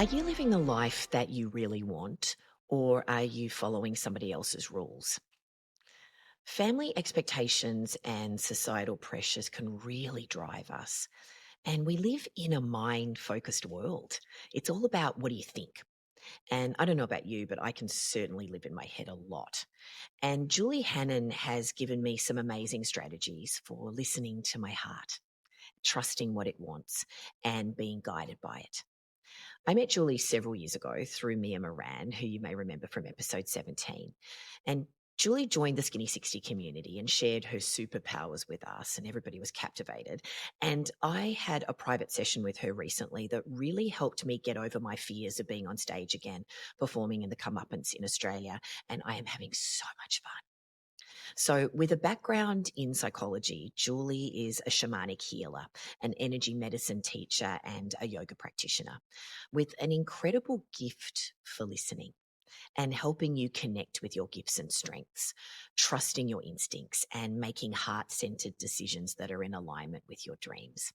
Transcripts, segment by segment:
Are you living the life that you really want, or are you following somebody else's rules? Family expectations and societal pressures can really drive us. And we live in a mind focused world. It's all about what do you think? And I don't know about you, but I can certainly live in my head a lot. And Julie Hannon has given me some amazing strategies for listening to my heart, trusting what it wants, and being guided by it. I met Julie several years ago through Mia Moran, who you may remember from episode 17. And Julie joined the Skinny 60 community and shared her superpowers with us, and everybody was captivated. And I had a private session with her recently that really helped me get over my fears of being on stage again, performing in the comeuppance in Australia. And I am having so much fun. So, with a background in psychology, Julie is a shamanic healer, an energy medicine teacher, and a yoga practitioner with an incredible gift for listening and helping you connect with your gifts and strengths, trusting your instincts, and making heart centered decisions that are in alignment with your dreams.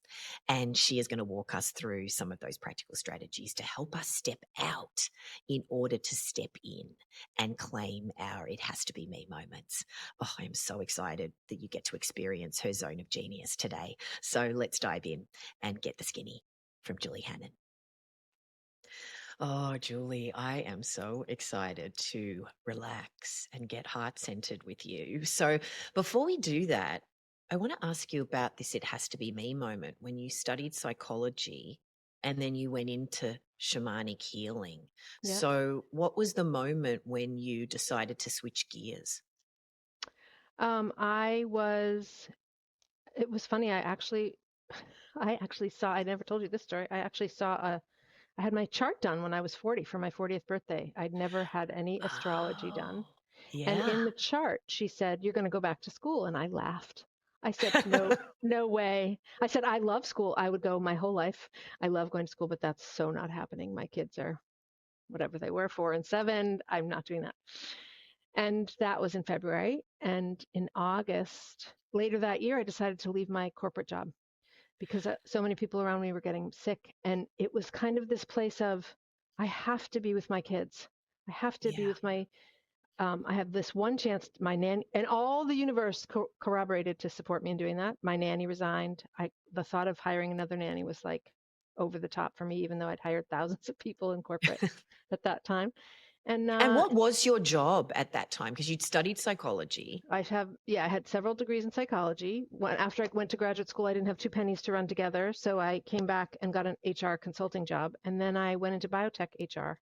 And she is going to walk us through some of those practical strategies to help us step out in order to step in and claim our it has to be me moments. Oh, I'm so excited that you get to experience her zone of genius today. So let's dive in and get the skinny from Julie Hannon. Oh, Julie, I am so excited to relax and get heart centered with you. So, before we do that, I want to ask you about this it has to be me moment when you studied psychology and then you went into shamanic healing. Yeah. So, what was the moment when you decided to switch gears? I was it was funny. I actually saw, I never told you this story. I had my chart done when I was 40 for my 40th birthday. I'd never had any astrology done. Oh, And yeah. in the chart, she said, "You're going to go back to school." And I laughed. I said, "No, no way." I said, "I love school. I would go my whole life. I love going to school, but that's so not happening. My kids are whatever they were, 4 and 7. I'm not doing that." And that was in February. And in August, later that year, I decided to leave my corporate job because so many people around me were getting sick. And it was kind of this place of, I have to be with my kids. I have to be Yeah. with I have this one chance, my nanny, and all the universe corroborated to support me in doing that. My nanny resigned. The thought of hiring another nanny was like over the top for me, even though I'd hired thousands of people in corporate at that time. And And what was your job at that time? Because you'd studied psychology. I had several degrees in psychology. After I went to graduate school, I didn't have two pennies to run together. So I came back and got an HR consulting job. And then I went into biotech HR.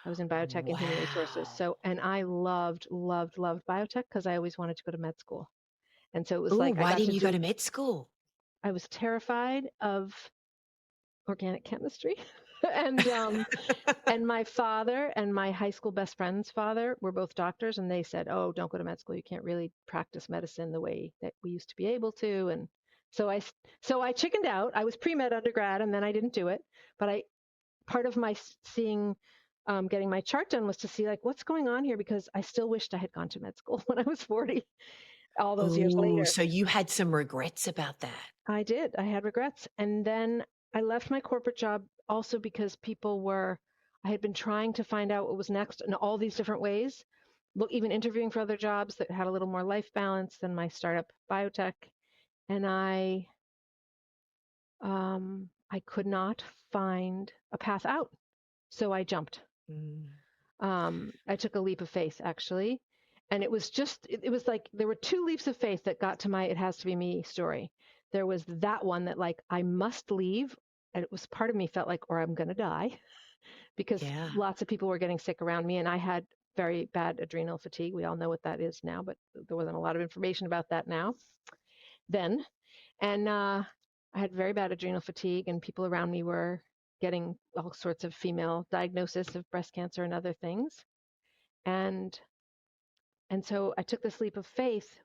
I was in biotech and human resources. Wow. And I loved, loved, loved biotech because I always wanted to go to med school. And so it was Oh, like why didn't you go to med school? I was terrified of organic chemistry. and And my father and my high school best friend's father were both doctors, and they said, "Oh, don't go to med school. You can't really practice medicine the way that we used to be able to." And so I chickened out. I was pre-med undergrad, and then I didn't do it. But I part of my seeing, getting my chart done was to see like what's going on here because I still wished I had gone to med school when I was 40, all those years Oh, later. so you had some regrets about that. I did. I had regrets. And then I left my corporate job also because I had been trying to find out what was next in all these different ways. Look, even interviewing for other jobs that had a little more life balance than my startup biotech. And I could not find a path out. So I jumped. Mm. I took a leap of faith actually. And it was like there were two leaps of faith that got to my it has to be me story. There was that one that like I must leave. And it was part of me felt like, or I'm going to die because Yeah. lots of people were getting sick around me and I had very bad adrenal fatigue. We all know what that is now, but there wasn't a lot of information about that then. And I had very bad adrenal fatigue and people around me were getting all sorts of female diagnosis of breast cancer and other things. And And so I took this leap of faith,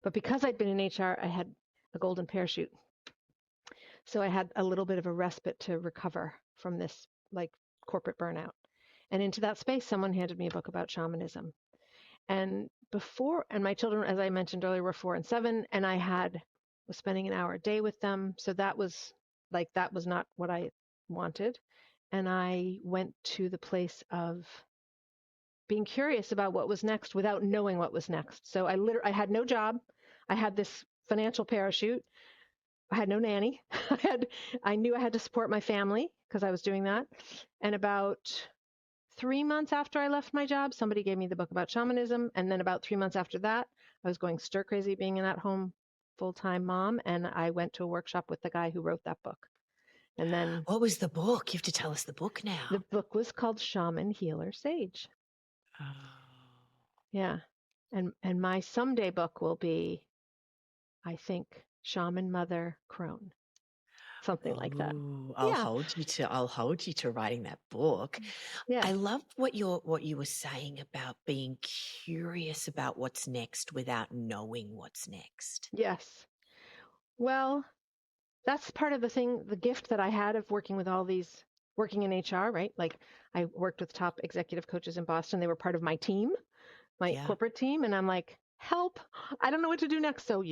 but because I'd been in HR, I had a golden parachute. So I had a little bit of a respite to recover from this like corporate burnout. And into that space, someone handed me a book about shamanism. And my children, as I mentioned earlier, were 4 and 7, and was spending an hour a day with them. So that was not what I wanted. and I went to the place of being curious about what was next without knowing what was next. So I had no job. I had this financial parachute. I had no nanny. I knew I had to support my family because I was doing that. And about 3 months after I left my job, somebody gave me the book about shamanism. And then about 3 months after that, I was going stir crazy being an at-home full-time mom. And I went to a workshop with the guy who wrote that book. And then What was the book? You have to tell us the book the now. book was called Shaman, Healer, Sage. Oh. Yeah. And my someday book will be, I think, Shaman Mother Crone, something like that. Ooh, Yeah. I'll hold you to writing that book. Yeah. I love what you were saying about being curious about what's next without knowing what's next. Yes. Well, that's part of the thing, the gift that I had of working with all these, working in HR, right? Like I worked with top executive coaches in Boston. They were part of my team, my Yeah. corporate team. And I'm like, help, I don't know what to do next. So,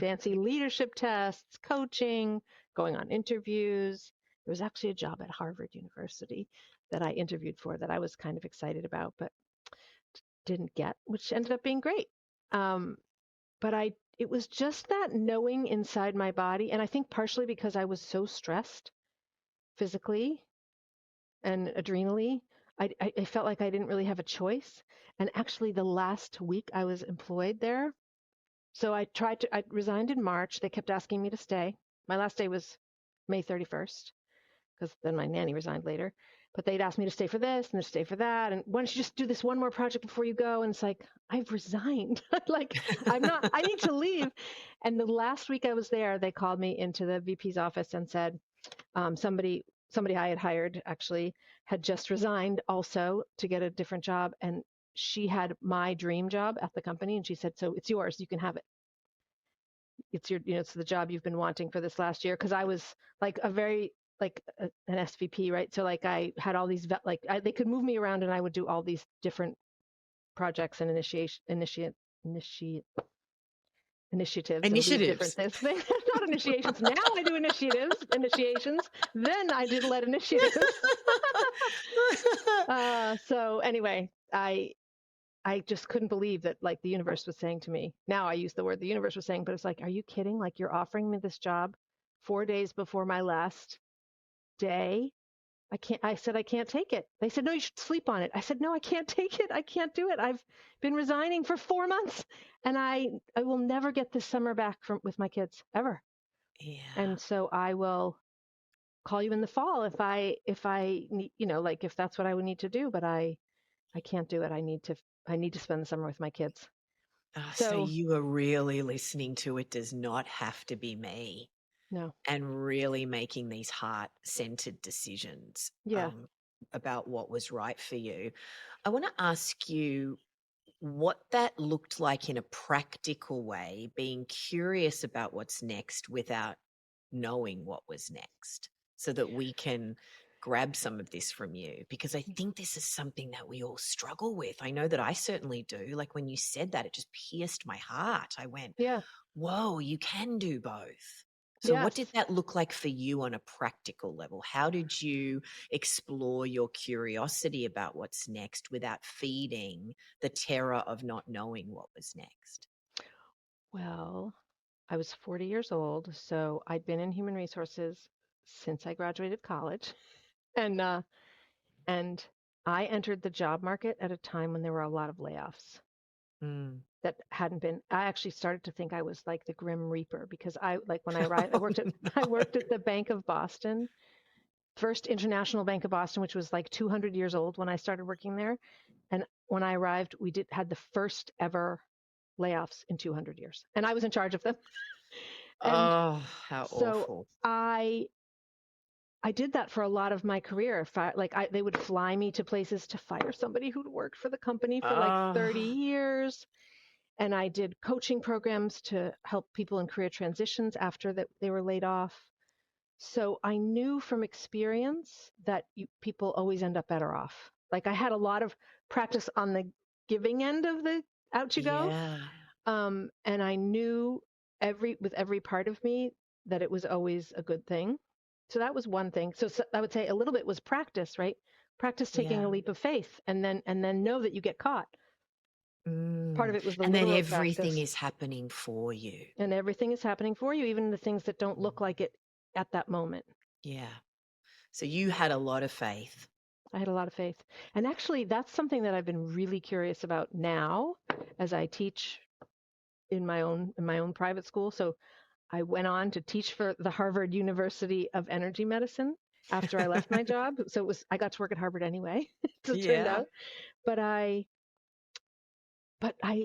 fancy leadership tests, coaching, going on interviews. There was actually a job at Harvard University that I interviewed for that I was kind of excited about, but didn't get, which ended up being great. Um, but it was just that knowing inside my body. And I think partially because I was so stressed physically and adrenally, I felt like I didn't really have a choice. And actually, the last week I was employed there, so I resigned in March. They kept asking me to stay. My last day was May 31st, because then my nanny resigned later. But they'd asked me to stay for this and to stay for that. And why don't you just do this one more project before you go? And it's like, I've resigned. Like, I need to leave. And the last week I was there, they called me into the VP's office and said, somebody I had hired actually had just resigned also to get a different job. And she had my dream job at the company. And she said, so it's yours. You can have it. It's it's the job you've been wanting for this last year. Cause I was like an SVP, right? So like I had all these, they could move me around and I would do all these different projects and initiate initiatives and lead different Initiatives. things. Not initiations. Now I do initiations. Then I did lead initiatives. So anyway, I just couldn't believe that like the universe was saying to me. Now I use the word the universe was saying, but it's like, are you kidding? Like you're offering me this job 4 days before my last day. I said, I can't take it. They said, no, you should sleep on it. I said, no, I can't take it. I can't do it. I've been resigning for 4 months and I will never get this summer back with my kids ever. Yeah. And so I will call you in the fall if I need, like if that's what I would need to do, but I can't do it. I need to spend the summer with my kids. So So you were really listening to it does not have to be me no. and really making these heart-centered decisions Yeah. about what was right for you. I want to ask you what that looked like in a practical way, being curious about what's next without knowing what was next, so that we can grab some of this from you, because I think this is something that we all struggle with. I know that I certainly do. Like when you said that, it just pierced my heart. I went, Yeah. whoa, you can do both. So, what did Yes. that look like for you on a practical level? How did you explore your curiosity about what's next without feeding the terror of not knowing what was next? Well, I was 40 years old, so I'd been in human resources since I graduated college. And and I entered the job market at a time when there were a lot of layoffs Mm. that hadn't been. I actually started to think I was like the Grim Reaper because I like when I arrived, Oh, I no. worked at the Bank of Boston, First International Bank of Boston, which was like 200 years old when I started working there. And when I arrived, we had the first ever layoffs in 200 years, and I was in charge of them. And Oh, how so awful. I did that for a lot of my career. They would fly me to places to fire somebody who'd worked for the company for like 30 Oh, years. And I did coaching programs to help people in career transitions after that they were laid off. So I knew from experience that people always end up better off. Like I had a lot of practice on the giving end of the out you go. yeah. And I knew with every part of me that it was always a good thing. So that was one thing. So I would say a little bit was practice, right? Practice taking Yeah. a leap of faith, and then know that you get caught. Part of Mm. it was the And then literal everything practice. is happening for you. And everything is happening for you, even the things that don't look Mm. like it at that moment. Yeah. So you had a lot of faith. I had a lot of faith. And actually, that's something that I've been really curious about now as I teach in my own private school. So I went on to teach for the Harvard University of Energy Medicine after I left my job. So I got to work at Harvard anyway, as it turned Yeah. out. But I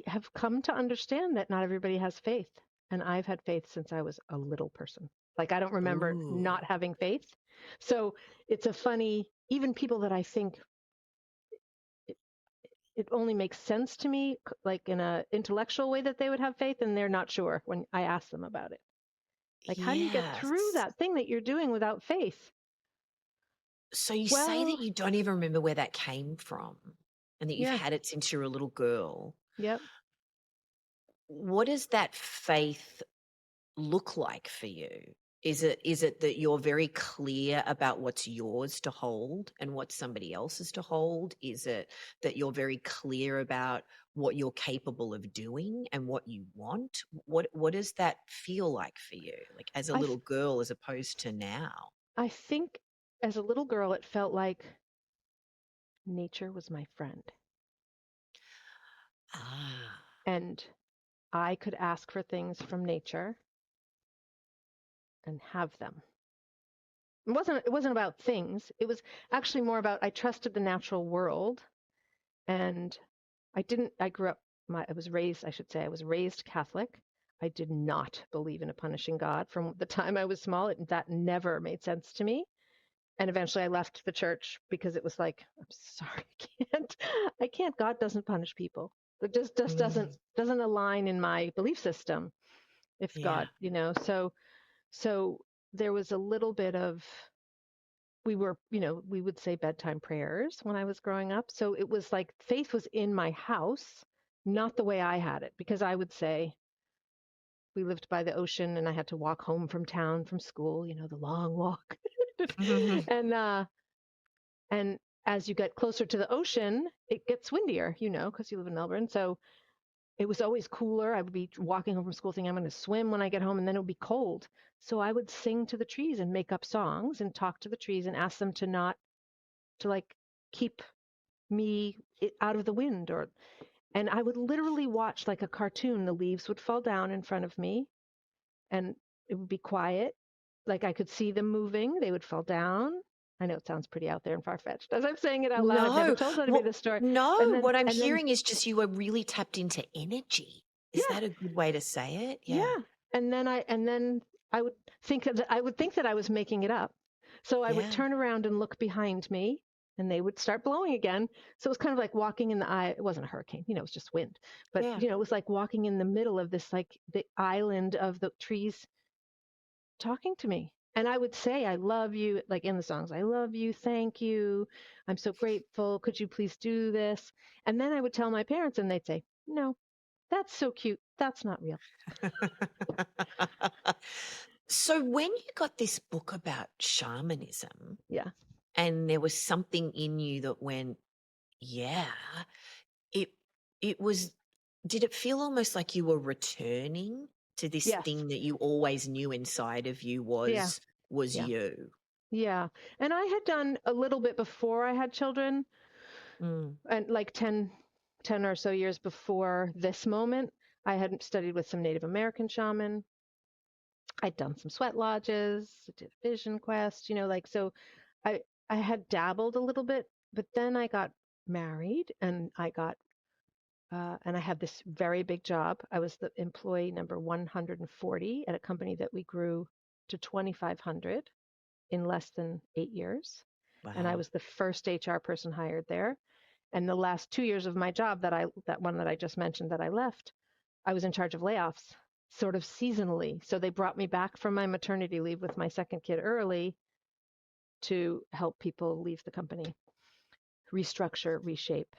have come to understand that not everybody has faith. And I've had faith since I was a little person. Like I don't remember Ooh. not having faith. So it's a funny, even people that I think it, it only makes sense to me, like in a intellectual way that they would have faith, and they're not sure when I ask them about it. Like, how do you get through Yes. that thing that you're doing without faith? So you say that Well, you don't even remember where that came from and that you've yeah, had it since you were a little girl. yep. What does that faith look like for you? Is it that you're very clear about what's yours to hold and what somebody else's to hold? Is it that you're very clear about what you're capable of doing and what you want? What does that feel like for you? Like as a I little girl as opposed to now? I think as a little girl, it felt like nature was my friend, Ah. and I could ask for things from nature and have them. It wasn't about things. It was actually more about I trusted the natural world, and I didn't. I grew up. I was raised. I should say I was raised Catholic. I did not believe in a punishing God from the time I was small. That never made sense to me. And eventually I left the church because it was like, I'm sorry, I can't. God doesn't punish people. It just Mm, doesn't align in my belief system. If yeah. God, so there was a little bit of, we would say bedtime prayers when I was growing up. So it was like faith was in my house, not the way I had it, because I would say we lived by the ocean and I had to walk home from town from school, the long walk. and And as you get closer to the ocean, it gets windier, because you live in Melbourne. So it was always cooler. I would be walking home from school thinking I'm going to swim when I get home, and then it would be cold. So I would sing to the trees and make up songs and talk to the trees and ask them to not, to like keep me out of the wind. And I would literally watch like a cartoon. The leaves would fall down in front of me and it would be quiet. Like I could see them moving. They would fall down. I know it sounds pretty out there and far-fetched. As I'm saying it out loud, I've never No. told anybody What this story. And no, then, what I'm and then, hearing is just you were really tapped into energy. Is yeah, that a good way to say it? Yeah. yeah. And then I would think that I was making it up. So I would Yeah. turn around and look behind me, and they would start blowing again. So it was kind of like walking in the eye. It wasn't a hurricane, it was just wind. But Yeah. it was like walking in the middle of this, like the island of the trees talking to me. And I would say, I love you, like in the songs, I love you, thank you, I'm so grateful, could you please do this? And then I would tell my parents, and they'd say, no, that's so cute, that's not real. So when you got this book about shamanism Yeah. and there was something in you that went, yeah, it it was did it feel almost like you were returning to this Yes. thing that you always knew inside of you Yeah. was Yeah. you? Yeah. And I had done a little bit before I had children, Mm. and like 10 or so years before this moment, I had studied with some Native American shaman. I'd done some sweat lodges, did a vision quest, like so I I had dabbled a little bit, but then I got married and I had this very big job. I was the employee number 140 at a company that we grew to 2,500 in less than 8 years. And I Wow. was the first HR person hired there. And the last 2 years of my job, that one that I just mentioned that I left, I was in charge of layoffs, sort of seasonally. So they brought me back from my maternity leave with my second kid early to help people leave the company, restructure, reshape,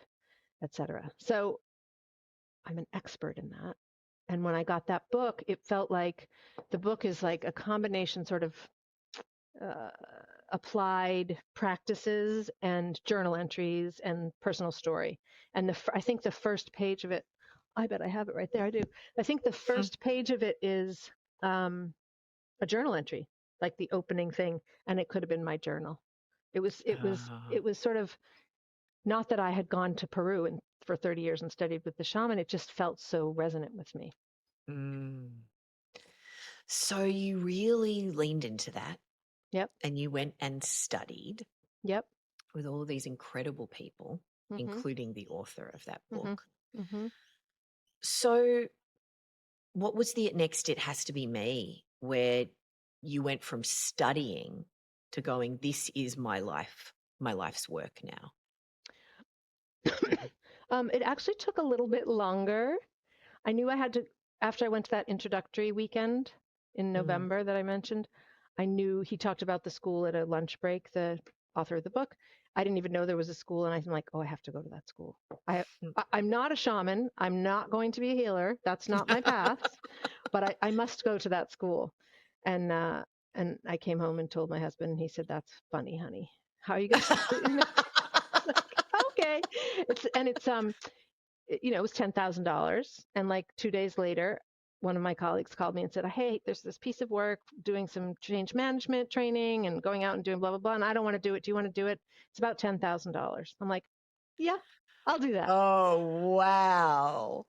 etc. So I'm an expert in that. And when I got that book, it felt like the book is like a combination sort of uh, applied practices and journal entries and personal story. And I think the first page of it, I bet I have it right there. I do. I think the Hmm. first page of it is a journal entry, like the opening thing, and it could have been my journal. Ah, It was sort of not that I had gone to Peru and for 30 years and studied with the shaman. It just felt so resonant with me. mm. So you really leaned into that Yep. and you went and studied Yep. with all of these incredible people, Mhm. including the author of that Mhm. book. Mhm. So, what was the next It Has to Be Me, where you went from studying to going, this is my life's work now? It actually took a little bit longer. I knew I had to, after I went to that introductory weekend in Mm. November that I mentioned, I knew he talked about the school at a lunch break, the author of the book. I didn't even know there was a school, and I'm like, oh, I have to go to that school. I'm not a shaman. I'm not going to be a healer. That's not my path, but I must go to that school. And I came home and told my husband, and he said, that's funny, honey. How are you going to, like, okay. It was $10,000. And like 2 days later, one of my colleagues called me and said, hey, there's this piece of work doing some change management training and going out and doing blah, blah, blah. And I don't want to do it. Do you want to do it? It's about $10,000. I'm like, yeah, I'll do that. Oh, wow.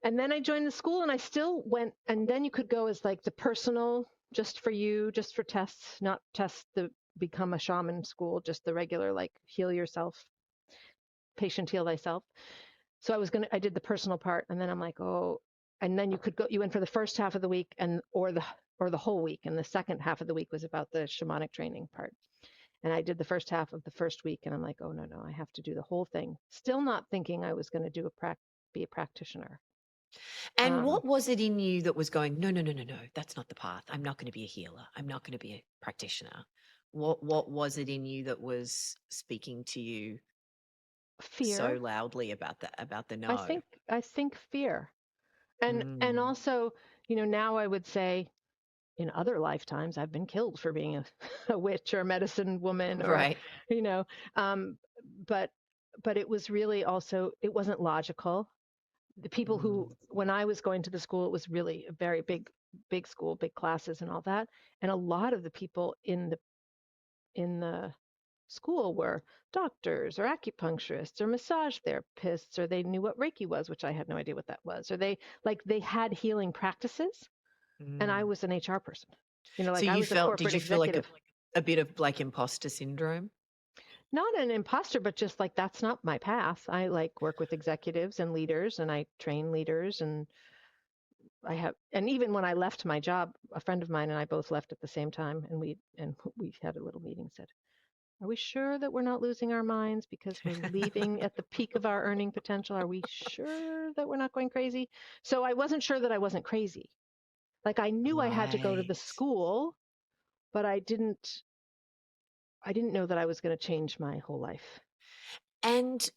And then I joined the school and I still went. And then you could go as like the personal, just for you, just for tests, not tests the become a shaman school, just the regular, like heal yourself, patient heal thyself. So I did the personal part, and then I'm like, oh, and then you went for the first half of the week or the whole week, and the second half of the week was about the shamanic training part. And I did the first half of the first week, and I'm like, oh no, I have to do the whole thing. Still not thinking I was going to be a practitioner. And Um, what was it in you that was going, no, no, no, no, no, that's not the path. I'm not going to be a healer. I'm not going to be a practitioner. What was it in you that was speaking to you so Fear. loudly about the no? I think fear, and Mm, also, now I would say in other lifetimes I've been killed for being a witch or a medicine woman or right. you know um, but it was really also, it wasn't logical. The people who, Mm, when I was going to the school, it was really a very big school, big classes and all that, and a lot of the people in the school were doctors or acupuncturists or massage therapists, or they knew what Reiki was, which I had no idea what that was, or they had healing practices, and I mm. was an HR person. So Like I was a did corporate you feel like executive. a bit of like imposter syndrome? Not an imposter, but just like that's not my path. I like work with executives and leaders, and I train leaders, and and even when I left my job, a friend of mine and I both left at the same time, and we had a little meeting. Said, "Are we sure that we're not losing our minds because we're leaving at the peak of our earning potential? Are we sure that we're not going crazy?" So I wasn't sure that I wasn't crazy. Like I knew I had to go to the Right. school, but I didn't know that I was going to change my whole life. And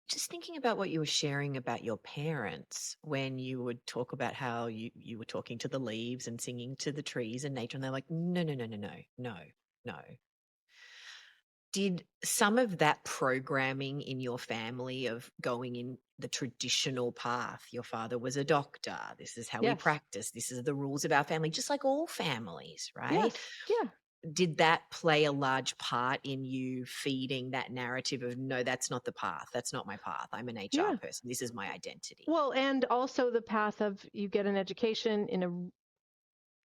just thinking about what you were sharing about your parents when you would talk about how you were talking to the leaves and singing to the trees and nature, and they're like, no, no, no, no, no, no, no. Did some of that programming in your family of going in the traditional path, your father was a doctor, this is how we Yes. practice, this is the rules of our family, just like all families, right? Yes. Yeah. Did that play a large part in you feeding that narrative of, no, that's not the path, that's not my path, I'm an HR Yeah. person, this is my identity? Well, and also the path of you get an education in a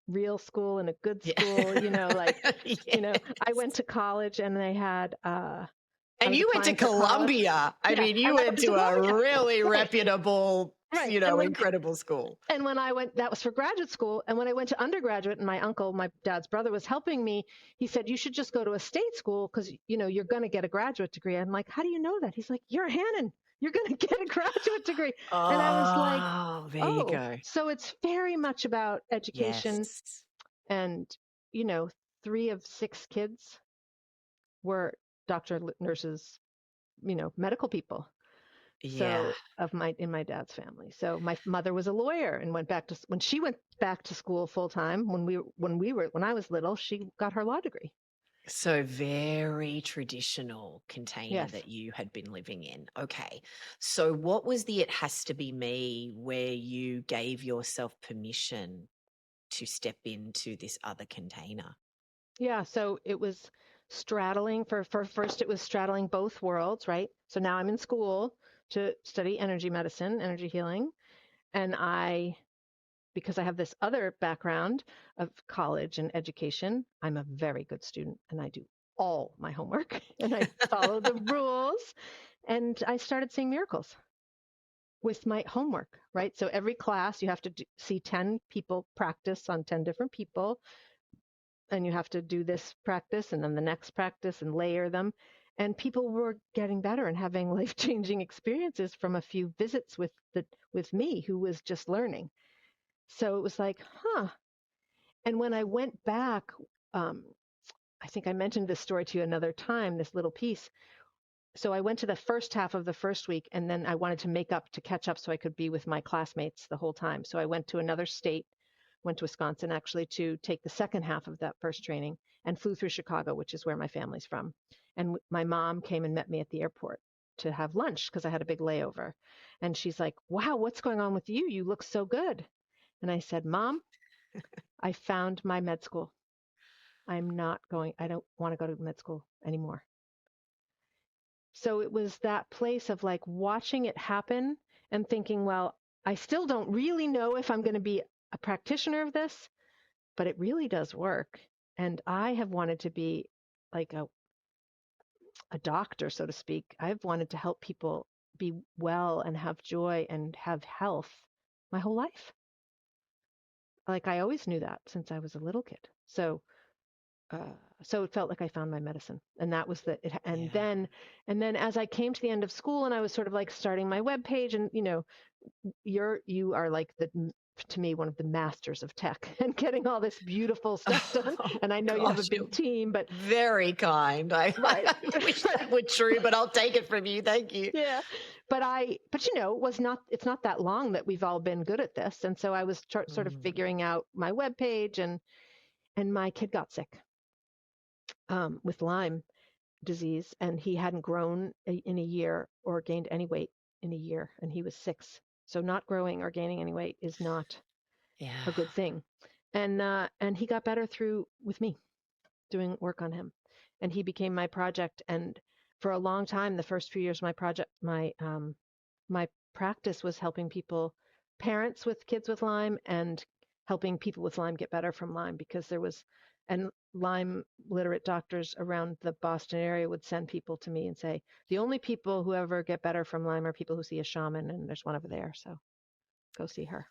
real school, in a good Yeah. school, I Yes. went to college and they had, I And was you went to applying for college. Columbia. I Yeah. mean, you And I went went to to a Columbia. really Right. reputable, Right. incredible school. And when I went, that was for graduate school. And when I went to undergraduate and my uncle, my dad's brother, was helping me, he said, you should just go to a state school because, you're going to get a graduate degree. I'm like, how do you know that? He's like, you're Hannon. You're going to get a graduate degree. And I was like, Oh, there you oh, go. so it's very much about education. Yes. And, you know, 3 of 6 kids were doctor, nurses, medical people. Yeah. So of my in my dad's family. So my mother was a lawyer and went back to when she went back to school full time when I was little, she got her law degree. So very traditional container Yes. that you had been living in. Okay. So what was the it has to be me where you gave yourself permission to step into this other container? Yeah, so it was straddling for first it was straddling both worlds, right? So now I'm in school to study energy medicine, energy healing, and I because I have this other background of college and education, I'm a very good student and I do all my homework and I follow the rules and I started seeing miracles with my homework, right? So every class you have to see 10 people practice on 10 different people and you have to do this practice and then the next practice and layer them. And people were getting better and having life-changing experiences from a few visits with me who was just learning. So it was like, huh. And when I went back, um, I think I mentioned this story to you another time, this little piece. So I went to the first half of the first week and then I wanted to make up to catch up so I could be with my classmates the whole time. So I went to another state, went to Wisconsin actually to take the second half of that first training and flew through Chicago, which is where my family's from. And my mom came and met me at the airport to have lunch because I had a big layover. And she's like, "Wow, what's going on with you? You look so good." And I said, "Mom, I found my med school. I don't want to go to med school anymore." So it was that place of like watching it happen and thinking, well, I still don't really know if I'm going to be a practitioner of this, but it really does work. And I have wanted to be like a doctor, so to speak. I've wanted to help people be well and have joy and have health my whole life. Like I always knew that since I was a little kid. Uh, so it felt like I found my medicine, and that was Yeah. and then as I came to the end of school, and I was sort of like starting my web page, and you are like the to me one of the masters of tech and getting all this beautiful stuff done. Oh And I know you have a gosh, you're big team, but very kind. right, I wish that were true, but I'll take it from you. Thank you. yeah. But it was not. It's not that long that we've all been good at this, and so I was sort of Mm. figuring out my web page, and my kid got sick with Lyme disease, and he hadn't grown in a year or gained any weight in a year, and he was 6. So not growing or gaining any weight is not Yeah. a good thing. And he got better through with me doing work on him, and he became my project. And for a long time, the first few years, my practice was helping people, parents with kids with Lyme, and helping people with Lyme get better from Lyme because there was, and Lyme literate doctors around the Boston area would send people to me and say, the only people who ever get better from Lyme are people who see a shaman, and there's one over there, so go see her.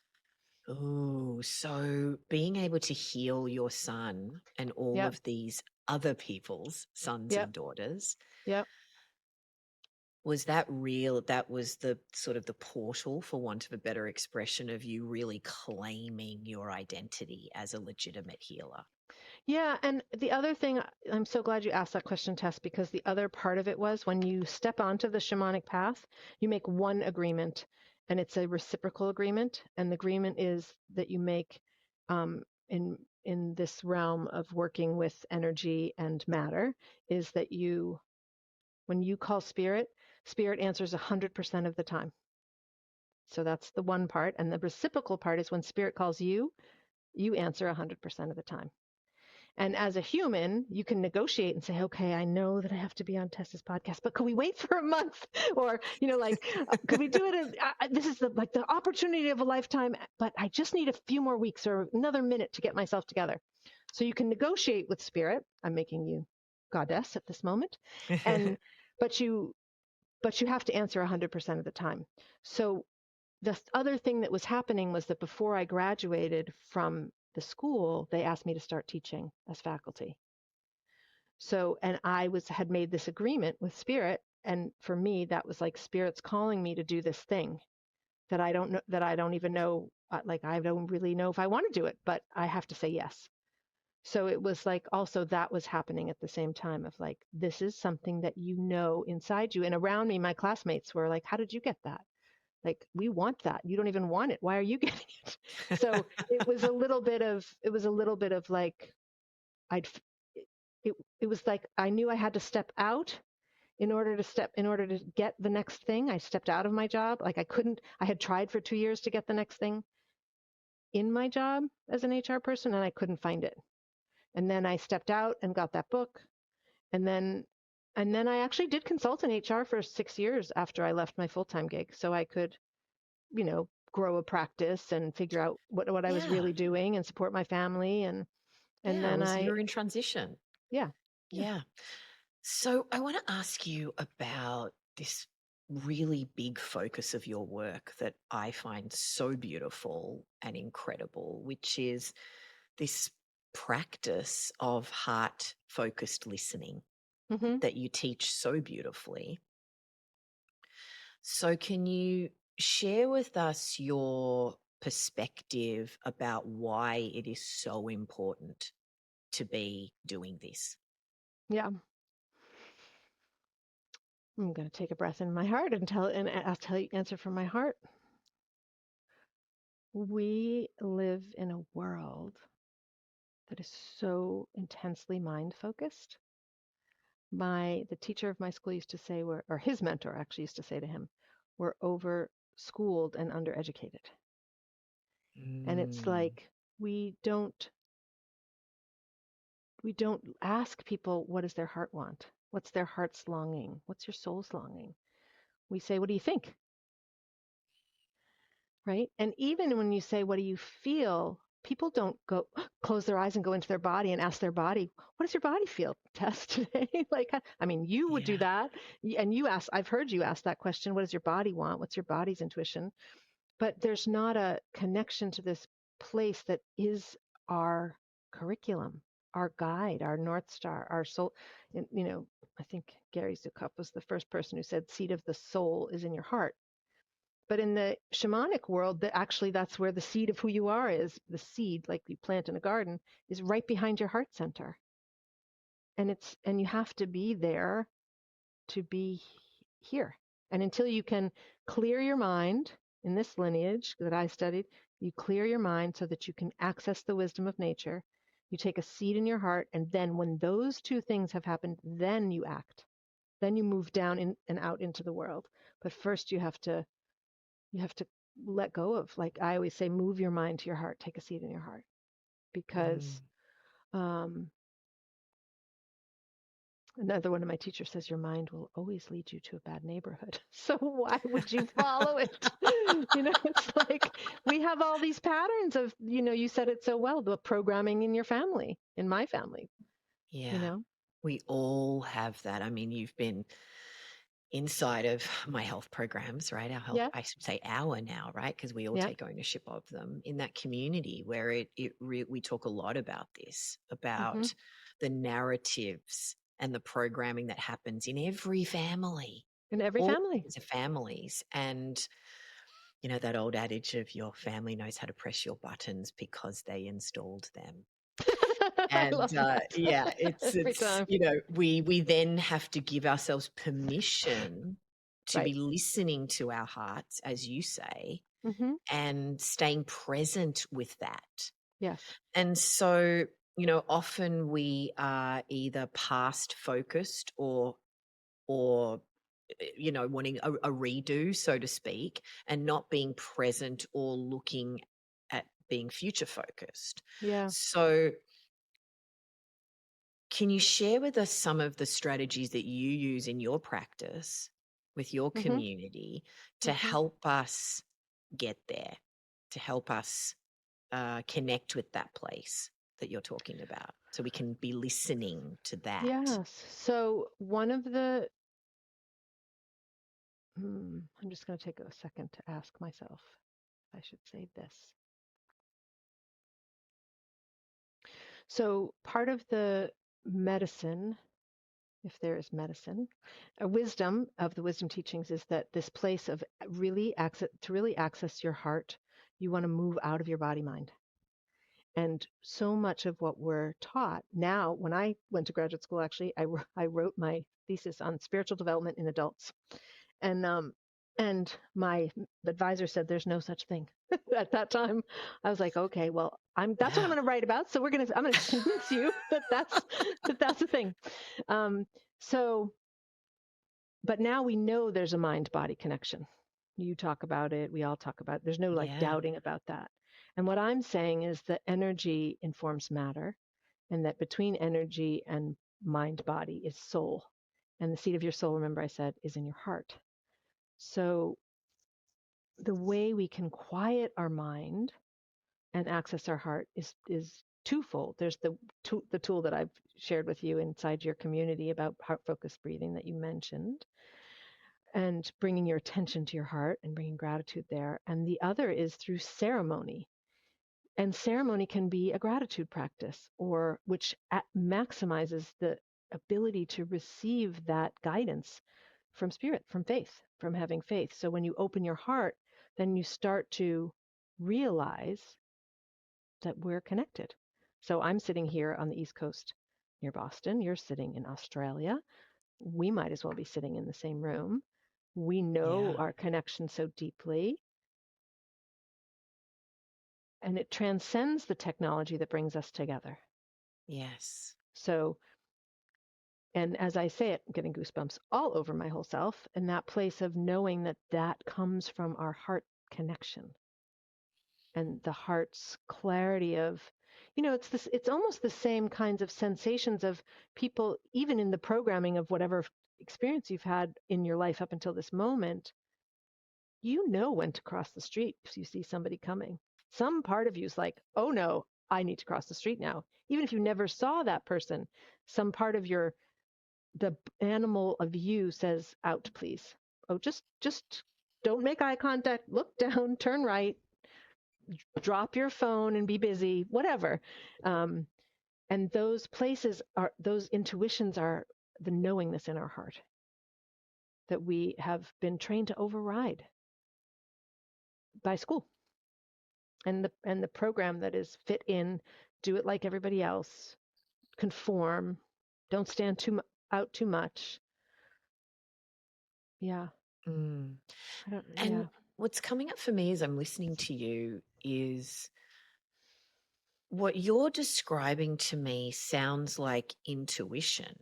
Oh, so being able to heal your son and all Yep, of these other people's sons yep, and daughters, yep. was that real? That was the sort of the portal, for want of a better expression, of you really claiming your identity as a legitimate healer. Yeah, and the other thing, I'm so glad you asked that question, Tess, because the other part of it was when you step onto the shamanic path, you make one agreement, and it's a reciprocal agreement. And the agreement is that you make um, in this realm of working with energy and matter, is that when you call spirit, spirit answers 100% of the time. So that's the one part. And the reciprocal part is when spirit calls you, you answer 100% of the time. And as a human, you can negotiate and say, okay, I know that I have to be on Tessa's podcast, but could we wait for a month? Or, could we do it? This is like the opportunity of a lifetime, but I just need a few more weeks or another minute to get myself together. So you can negotiate with spirit. I'm making you goddess at this moment. And, but you, but you have to answer 100% of the time. So the other thing that was happening was that before I graduated from the school, they asked me to start teaching as faculty. So, and had made this agreement with Spirit, and for me, that was like Spirit's calling me to do this thing that I don't know, that I don't even know, like I don't really know if I want to do it, but I have to say yes. So it was like also that was happening at the same time of like, this is something that you know inside you. And around me, my classmates were like, how did you get that? Like, we want that. You don't even want it. Why are you getting it? So it was a little bit of like, I'd, it was like, I knew I had to step out in order to get the next thing. I stepped out of my job. Like I had tried for 2 years to get the next thing in my job as an HR person and I couldn't find it. And then I stepped out and got that book. And then I actually did consult in HR for 6 years after I left my full-time gig. So I could, grow a practice and figure out what I was Yeah. really doing and support my family. And Yeah. then You're in transition. yeah, yeah. Yeah. So I want to ask you about this really big focus of your work that I find so beautiful and incredible, which is this practice of heart focused listening Hmm. that you teach so beautifully. So, can you share with us your perspective about why it is so important to be doing this? Yeah. I'm going to take a breath in my heart and I'll tell you, answer from my heart. We live in a world that is so intensely mind focused. The teacher of my school used to say, or his mentor actually used to say to him, we're over schooled and undereducated. And it's Mm, like we don't ask people what does their heart want? What's their heart's longing? What's your soul's longing? We say, what do you think? Right? And even when you say, what do you feel? People don't go close their eyes and go into their body and ask their body, what does your body feel, Tess, today? Like, I mean, you would do yeah. that. And I've heard you ask that question, what does your body want? What's your body's intuition? But there's not a connection to this place that is our curriculum, our guide, our North Star, our soul. And, I think Gary Zukav was the first person who said, seat of the soul is in your heart. But in the shamanic world, actually that's where the seed of who you are is. The seed, like you plant in a garden, is right behind your heart center. And you have to be there to be here. And until you can clear your mind in this lineage that I studied, you clear your mind so that you can access the wisdom of nature. You take a seed in your heart, and then when those two things have happened, then you act. Then you move down and out into the world. But first you have to let go of, like I always say, move your mind to your heart, take a seat in your heart, because Mm, um, another one of my teachers says your mind will always lead you to a bad neighborhood. So why would you follow it? It's like we have all these patterns of, you said it so well, the programming in your family, in my family, you yeah. know? We all have that. I mean, you've been inside of my health programs, right? Our health, Yeah, I should say our now, right? Because we all yeah, take ownership of them in that community where we talk a lot about this, hmm, about the narratives and the programming that happens in every family, in every all family. kinds of families. And, that old adage of your family knows how to press your buttons because they installed them. I love And, that. yeah, Every time. we then have to give ourselves permission to Right. be listening to our hearts, as you say, Hmm. and staying present with that. Yes. And so, often we are either past focused or wanting a redo, so to speak, and not being present or looking at being future focused. Yeah. So can you share with us some of the strategies that you use in your practice with your Hmm. community to Hmm. help us get there, to help us connect with that place that you're talking about so we can be listening to that? Yes. So one of the I'm just going to take a second to ask myself if I should say this. So, part of the medicine, if there is medicine, a wisdom of the wisdom teachings is that this place of to really access your heart, you want to move out of your body mind. And so much of what we're taught now, when I went to graduate school, actually, I wrote my thesis on spiritual development in adults. And and my advisor said there's no such thing. At that time, I was like, okay, well, that's what I'm Wow. going to write about. So I'm going to convince you that that's a thing. Um, so, but now we know there's a mind-body connection. You talk about it, we all talk about it. There's no like Yeah. doubting about that. And what I'm saying is that energy informs matter, and that between energy and mind body is soul. And the seat of your soul, remember I said, is in your heart. So the way we can quiet our mind and access our heart is twofold. There's the tool that I've shared with you inside your community about heart focused breathing that you mentioned, and bringing your attention to your heart and bringing gratitude there. And the other is through ceremony. And ceremony can be a gratitude practice, or which maximizes the ability to receive that guidance from spirit, from faith, from having faith. So when you open your heart, then you start to realize that we're connected. So I'm sitting here on the East Coast near Boston. You're sitting in Australia. We might as well be sitting in the same room. We know Yeah. our connection so deeply, and it transcends the technology that brings us together. Yes. So, and as I say it, I'm getting goosebumps all over my whole self, and that place of knowing that that comes from our heart connection and the heart's clarity of, it's almost the same kinds of sensations of people, even in the programming of whatever experience you've had in your life up until this moment. You know when to cross the street if you see somebody coming. Some part of you is like, oh no, I need to cross the street now. Even if you never saw that person, some part of the animal of you says, out, please. Oh, just don't make eye contact, look down, turn right, drop your phone and be busy, whatever. Um, and those intuitions are the knowingness in our heart that we have been trained to override by school. And the program that is fit in, do it like everybody else, conform, don't stand out too much. Yeah, Mm. I don't. And Yeah. what's coming up for me as I'm listening to you is what you're describing to me sounds like intuition.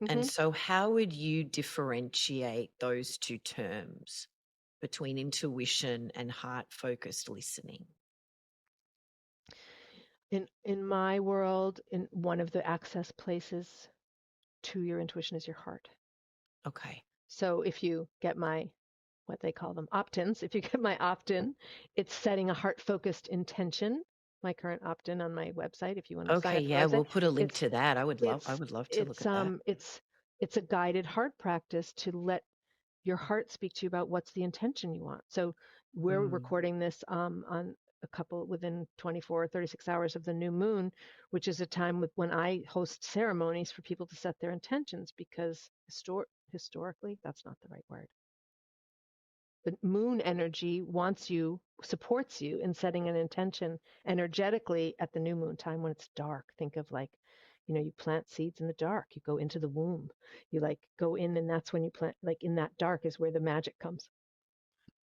And hmm so, how would you differentiate those two terms between intuition and heart focused listening? In my world, in one of the access places to your intuition is your heart. Okay. So if you get my, what they call them, opt-ins, if you get my opt-in, it's setting a heart-focused intention. My current opt-in on my website, if you want to sign Okay. up for the Yeah. website, We'll put a link it's to that. I it's would love to look it's at that. um it's it's a guided heart practice to let your heart speak to you about what's the intention you want. So we're Mm. recording this on a couple within 24 or 36 hours of the new moon, which is a time when I host ceremonies for people to set their intentions, because historically, that's not the right word. The moon energy supports you in setting an intention energetically at the new moon time when it's dark. Think of like, you plant seeds in the dark. You go into the womb. You like go in, and that's when you plant, like in that dark is where the magic comes.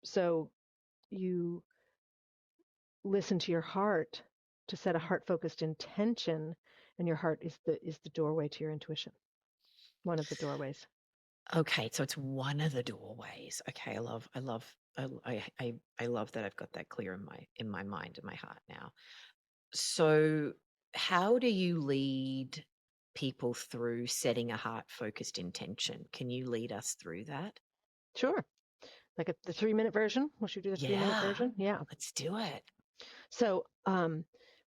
So you listen to your heart to set a heart-focused intention, and your heart is the doorway to your intuition. One of the doorways. Okay, so it's one of the doorways. Okay, I love that I've got that clear in my mind and my heart now. So, how do you lead people through setting a heart-focused intention? Can you lead us through that? Sure. Like the 3-minute version. We should do the 3-minute Yeah, version. Yeah. let's do it. So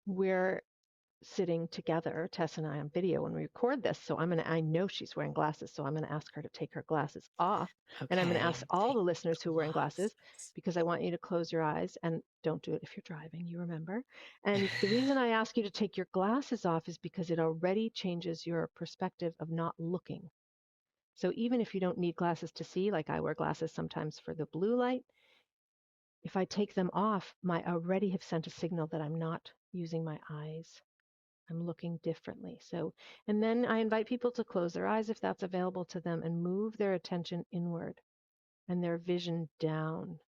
we're sitting together, Tess and I, on video when we record this. So I know she's wearing glasses, so I'm gonna ask her to take her glasses off. And I'm gonna Okay, ask I'm all the taking listeners who are wearing glasses, glasses. because I want you to close your eyes, and don't do it if you're driving, you remember. And the reason I ask you to take your glasses off is because it already changes your perspective of not looking. So even if you don't need glasses to see, like I wear glasses sometimes for the blue light, if I take them off, I already have sent a signal that I'm not using my eyes. I'm looking differently. So, and then I invite people to close their eyes if that's available to them and move their attention inward and their vision down.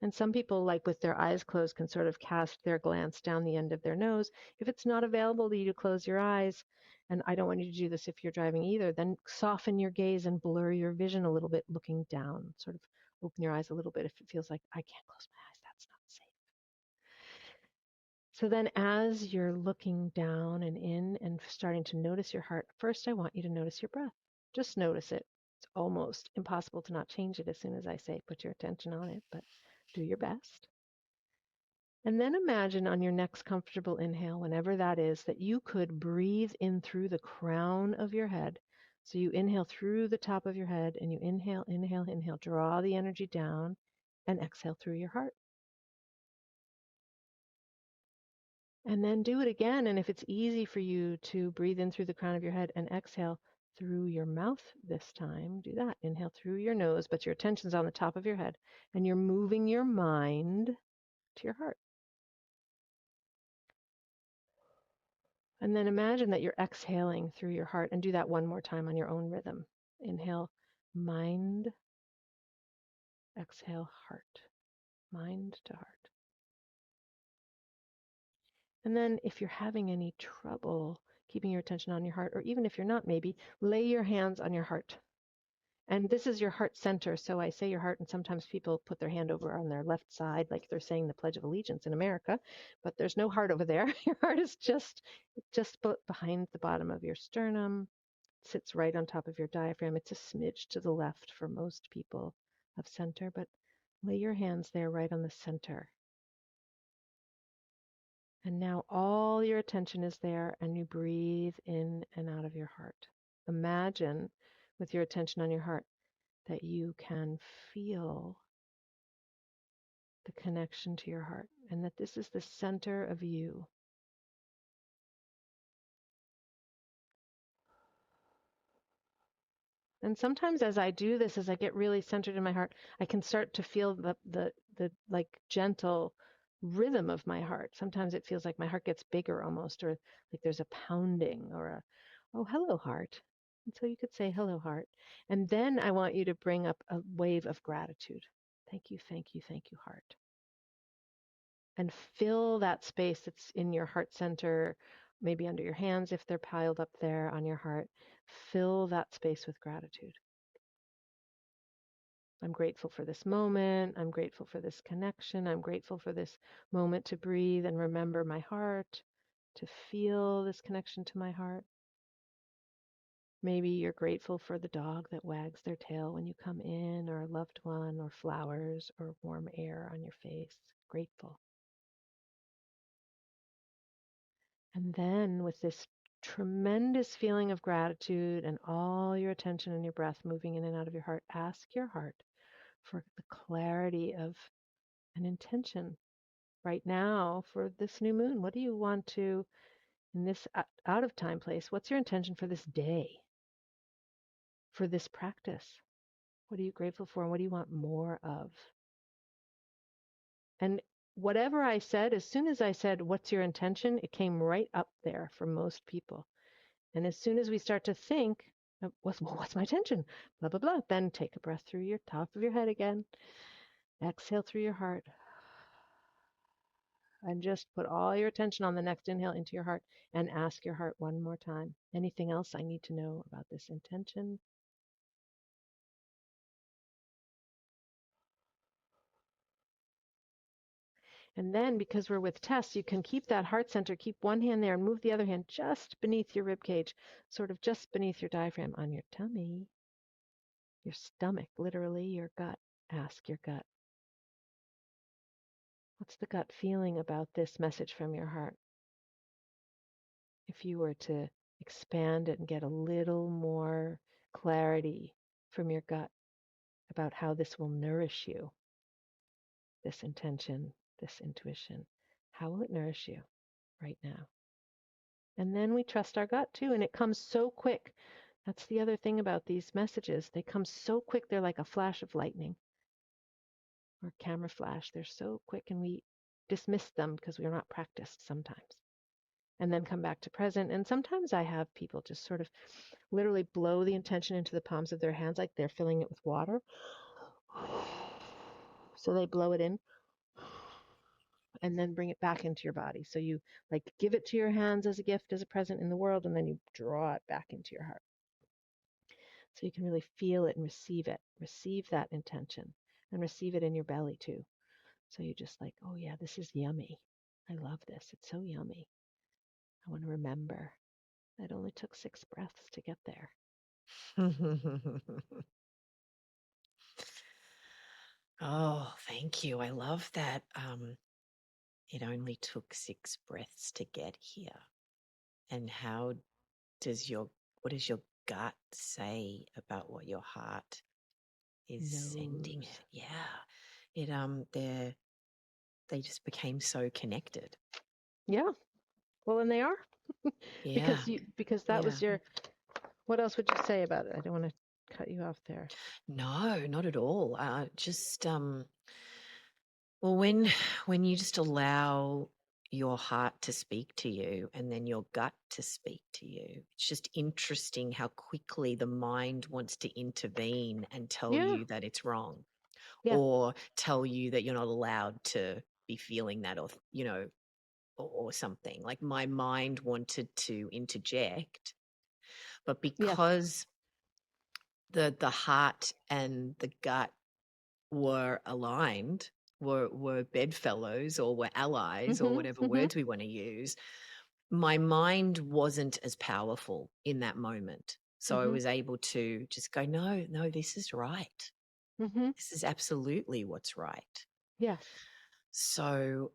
And some people, like with their eyes closed, can sort of cast their glance down the end of their nose. If it's not available to you to close your eyes, and I don't want you to do this if you're driving either, then soften your gaze and blur your vision a little bit, looking down. Sort of open your eyes a little bit if it feels like I can't close my eyes, that's not safe. So then as you're looking down and in and starting to notice your heart, first I want you to notice your breath. Just notice it. It's almost impossible to not change it as soon as I say put your attention on it, but do your best. And then imagine on your next comfortable inhale, whenever that is, that you could breathe in through the crown of your head. So you inhale through the top of your head and you inhale, inhale, inhale, draw the energy down and exhale through your heart. And then do it again. And if it's easy for you to breathe in through the crown of your head and exhale through your mouth this time, do that. Inhale through your nose, but your attention's on the top of your head and you're moving your mind to your heart. And then imagine that you're exhaling through your heart and do that one more time on your own rhythm. Inhale, mind, exhale, heart, mind to heart. And then if you're having any trouble keeping your attention on your heart, or even if you're not, maybe lay your hands on your heart. And this is your heart center. So I say your heart, and sometimes people put their hand over on their left side, like they're saying the Pledge of Allegiance in America, but there's no heart over there. Your heart is just behind the bottom of your sternum, sits right on top of your diaphragm. It's a smidge to the left for most people of center, but lay your hands there right on the center. And now all your attention is there and you breathe in and out of your heart. Imagine with your attention on your heart that you can feel the connection to your heart and that this is the center of you. And sometimes as I do this, as I get really centered in my heart, I can start to feel the like gentle rhythm of my heart. Sometimes it feels like my heart gets bigger almost, or like there's a pounding or a, oh, hello, heart. And so you could say, hello, heart. And then I want you to bring up a wave of gratitude. Thank you, thank you, thank you, heart. And fill that space that's in your heart center, maybe under your hands if they're piled up there on your heart. Fill that space with gratitude. I'm grateful for this moment. I'm grateful for this connection. I'm grateful for this moment to breathe and remember my heart, to feel this connection to my heart. Maybe you're grateful for the dog that wags their tail when you come in, or a loved one, or flowers, or warm air on your face. Grateful. And then with this tremendous feeling of gratitude and all your attention and your breath moving in and out of your heart, ask your heart for the clarity of an intention right now for this new moon. What do you want to, in this out of time place, what's your intention for this day, for this practice? What are you grateful for and what do you want more of? And whatever I said, as soon as I said, what's your intention? It came right up there for most people. And as soon as we start to think, what's my intention? Blah, blah, blah. Then take a breath through your top of your head again. Exhale through your heart. And just put all your attention on the next inhale into your heart and ask your heart one more time. Anything else I need to know about this intention? And then because we're with Tess, you can keep that heart center, keep one hand there and move the other hand just beneath your rib cage, sort of just beneath your diaphragm on your tummy, your stomach, literally your gut. Ask your gut. What's the gut feeling about this message from your heart? If you were to expand it and get a little more clarity from your gut about how this will nourish you, this intention, this intuition, how will it nourish you right now? And then we trust our gut too, and it comes so quick. That's the other thing about these messages. They come so quick, they're like a flash of lightning or camera flash. They're so quick, and we dismiss them because we're not practiced sometimes, and then come back to present. And sometimes I have people just sort of literally blow the intention into the palms of their hands like they're filling it with water. So they blow it in and then bring it back into your body. So you like give it to your hands as a gift, as a present in the world, and then you draw it back into your heart. So you can really feel it and receive that intention, and receive it in your belly too. So you just like, oh yeah, this is yummy. I love this. It's so yummy. I want to remember. It only took 6 breaths to get there. Oh, thank you. I love that. It only took 6 breaths to get here. And how does what does your gut say about what your heart is sending Knows. it? Yeah. They just became so connected. Yeah. Well, and they are Yeah. because that Yeah. was your. What else would you say about it? I don't want to cut you off there. No, not at all. Just well, when you just allow your heart to speak to you and then your gut to speak to you, it's just interesting how quickly the mind wants to intervene and tell Yeah. you that it's wrong, Yeah. or tell you that you're not allowed to be feeling that, or or something. Like my mind wanted to interject, but Yes. because the heart and the gut were aligned, were bedfellows, or were allies, or Mhm. whatever Mhm. words we want to use, my mind wasn't as powerful in that moment. So I Mhm. was able to just go, no, no, this is right. Mhm. This is absolutely what's right. Yes. So,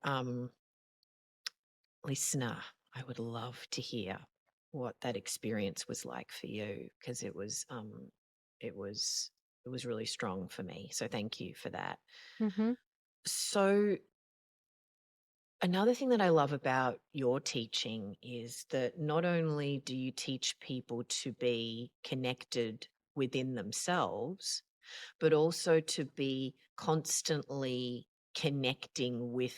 listener, I would love to hear what that experience was like for you, because it was it was really strong for me. So thank you for that. Mhm. So another thing that I love about your teaching is that not only do you teach people to be connected within themselves, but also to be constantly connecting with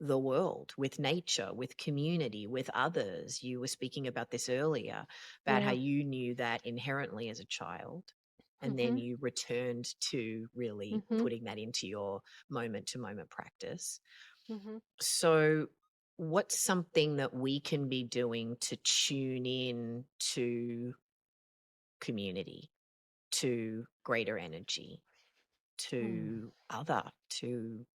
the world, with nature, with community, with others. You were speaking about this earlier, about how Yeah. you knew that inherently as a child. And then Mhm. you returned to really Mhm. putting that into your moment to moment practice. Mhm. So, what's something that we can be doing to tune in to community, to greater energy, Hmm. to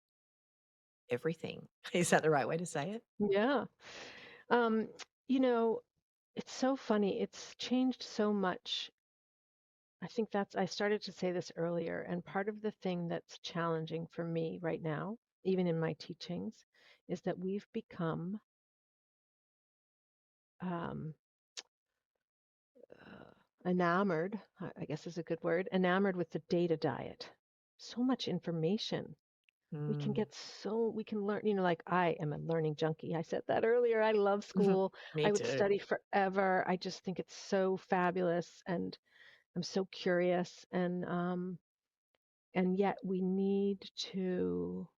everything? Is that the right way to say it? Yeah. Um, you know, it's so funny. It's changed so much. I started to say this earlier, and part of the thing that's challenging for me right now, even in my teachings, is that we've become um, enamored, I guess is a good word, enamored with the data diet. So much information. Mm. We can learn, like I am a learning junkie. I said that earlier. I love school. Me I would too. study forever. I just think it's so fabulous, and I'm so curious, and yet we need to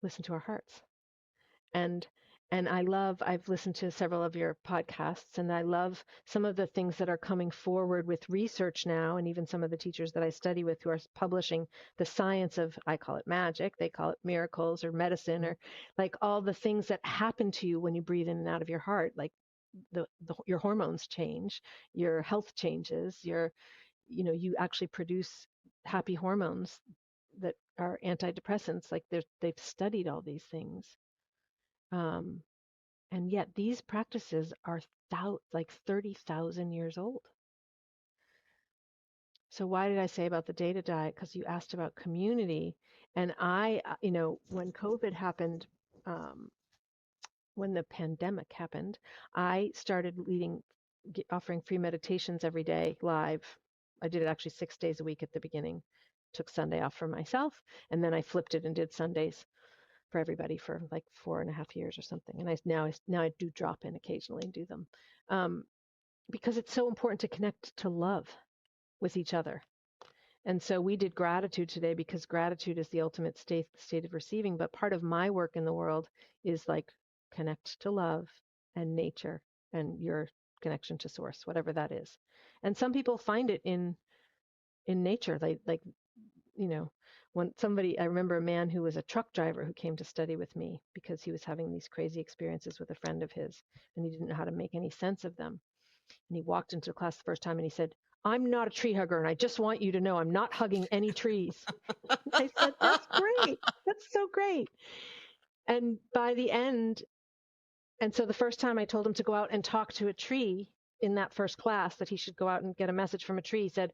listen to our hearts. and and I've listened to several of your podcasts, and I love some of the things that are coming forward with research now, and even some of the teachers that I study with who are publishing the science of, I call it magic, they call it miracles or medicine, Mm. or like all the things that happen to you when you breathe in and out of your heart, like your hormones change, your health changes, you actually produce happy hormones that are antidepressants. Like they've studied all these things. um, and yet these practices are like 30,000 years old. So why did I say about the data diet? Because you asked about community. And when COVID happened, um, when the pandemic happened, I started offering free meditations every day live. I did it actually 6 days a week at the beginning. Took Sunday off for myself, and then I flipped it and did Sundays for everybody for like 4.5 years or something. And now I do drop in occasionally and do them, um, because it's so important to connect to love with each other. And so we did gratitude today because gratitude is the ultimate state of receiving. But part of my work in the world is like connect to love and nature and your connection to source, whatever that is. And some people find it in nature. Like, you know, when somebody, I remember a man who was a truck driver who came to study with me because he was having these crazy experiences with a friend of his and he didn't know how to make any sense of them. And he walked into class the first time and he said, "I'm not a tree hugger, and I just want you to know I'm not hugging any trees." I said, "That's great. That's so great." And by the end, and so the first time I told him to go out and talk to a tree in that first class, that he should go out and get a message from a tree, he said,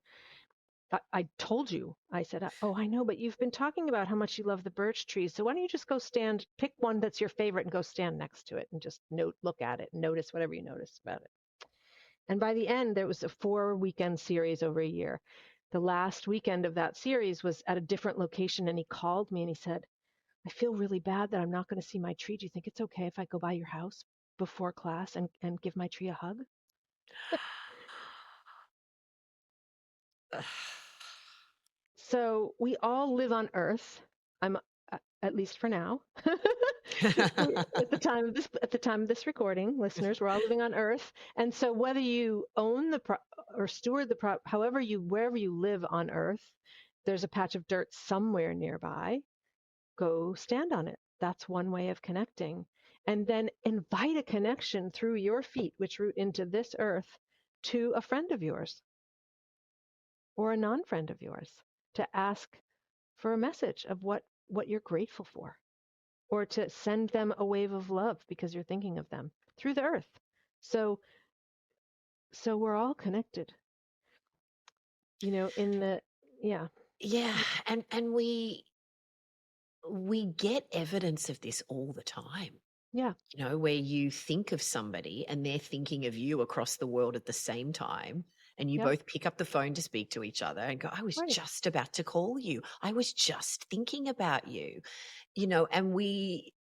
I told you. I said, "Oh, I know, but you've been talking about how much you love the birch trees. So why don't you just go stand, pick one that's your favorite and go stand next to it and just look at it and notice whatever you notice about it." And by the end, there was a 4-weekend series over a year. The last weekend of that series was at a different location, and he called me and he said, "I feel really bad that I'm not going to see my tree. Do you think it's okay if I go by your house before class and give my tree a hug?" So we all live on Earth. I'm at least for now. At the time of this recording, listeners, we're all living on Earth, and so whether you own or steward however wherever you live on Earth, there's a patch of dirt somewhere nearby. Go stand on it. That's one way of connecting, and then invite a connection through your feet, which root into this Earth, to a friend of yours or a non-friend of yours, to ask for a message of what you're grateful for, or to send them a wave of love because you're thinking of them through the earth. So so we're all connected, in the yeah. Yeah, and we get evidence of this all the time. Yeah. Where you think of somebody and they're thinking of you across the world at the same time, and you Yep. both pick up the phone to speak to each other and go, "I was Right. just about to call you. I was just thinking about you." And we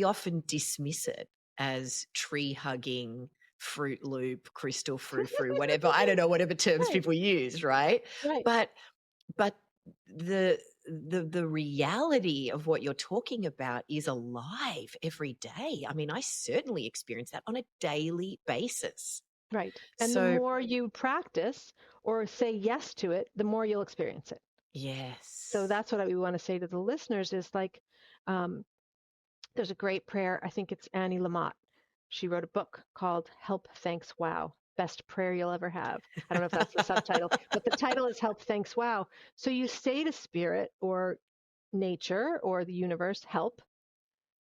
often dismiss it as tree hugging, fruit loop, crystal frou frou, whatever. I don't know, whatever terms Right. people use, right? Right. But but the reality of what you're talking about is alive every day. I mean, I certainly experience that on a daily basis. Right. And the So, more you practice or say yes to it, the more you'll experience it. So yes. that's what we want to say to the listeners is like, um, there's a great prayer. I think it's Annie Lamott. She wrote a book called Help, Thanks, Wow. Best prayer you'll ever have. I don't know if that's the subtitle, but the title is Help, Thanks, Wow. So you say to spirit or nature or the universe, help.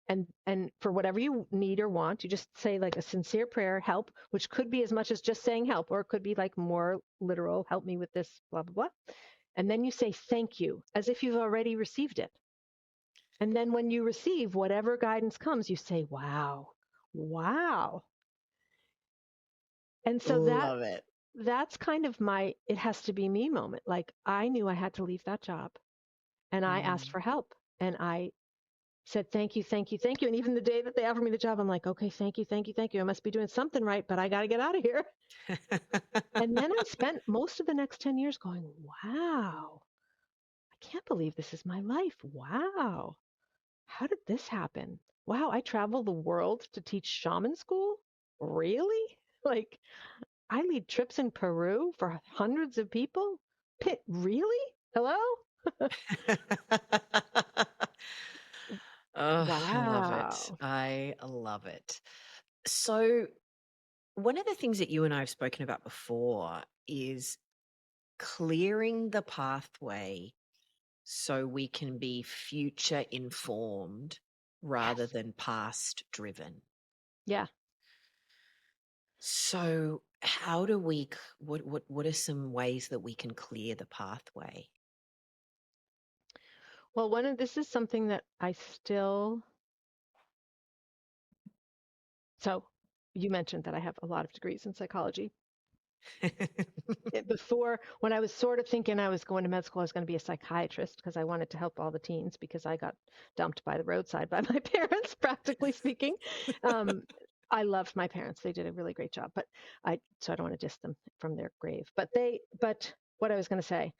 And for whatever you need or want, you just say like a sincere prayer, help, which could be as much as just saying help, or it could be like more literal, help me with this, blah, blah, blah. And then you say thank you as if you've already received it. And then when you receive whatever guidance comes, you say, wow, wow. And so Love it. that's kind of it has to be me moment. Like I knew I had to leave that job and I asked Mm. for help and I said, thank you, thank you, thank you. And even the day that they offered me the job, I'm like, okay, thank you, thank you, thank you. I must be doing something right, but I got to get out of here. And then I spent most of the next 10 years going, wow, I can't believe this is my life. Wow. How did this happen? Wow, I travel the world to teach shaman school? Really? Like, I lead trips in Peru for hundreds of people? Really? Hello? Oh, I love it. Wow. I love it. So, one of the things that you and I have spoken about before is clearing the pathway so we can be future informed rather Yes. than past driven. Yeah. So how do we what are some ways that we can clear the pathway? Well, this is something that I still, so you mentioned that I have a lot of degrees in psychology. Before, when I was sort of thinking I was going to med school, I was going to be a psychiatrist because I wanted to help all the teens because I got dumped by the roadside by my parents, practically speaking. Um, I loved my parents; they did a really great job. So I don't want to diss them from their grave. But what I was going to say,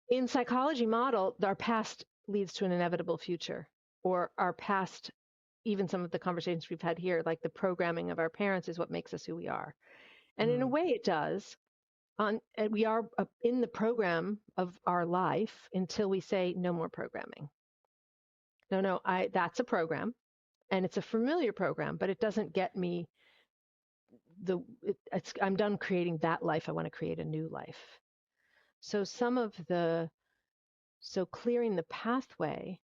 In psychology model, our past leads to an inevitable future, or our past, even some of the conversations we've had here, like the programming of our parents is what makes us who we are. And in a Mm, way it does. And we are in the program of our life until we say no more programming. No, no, that's a program and it's a familiar program, but it doesn't get me I'm done creating that life. I want to create a new life. So clearing the pathway,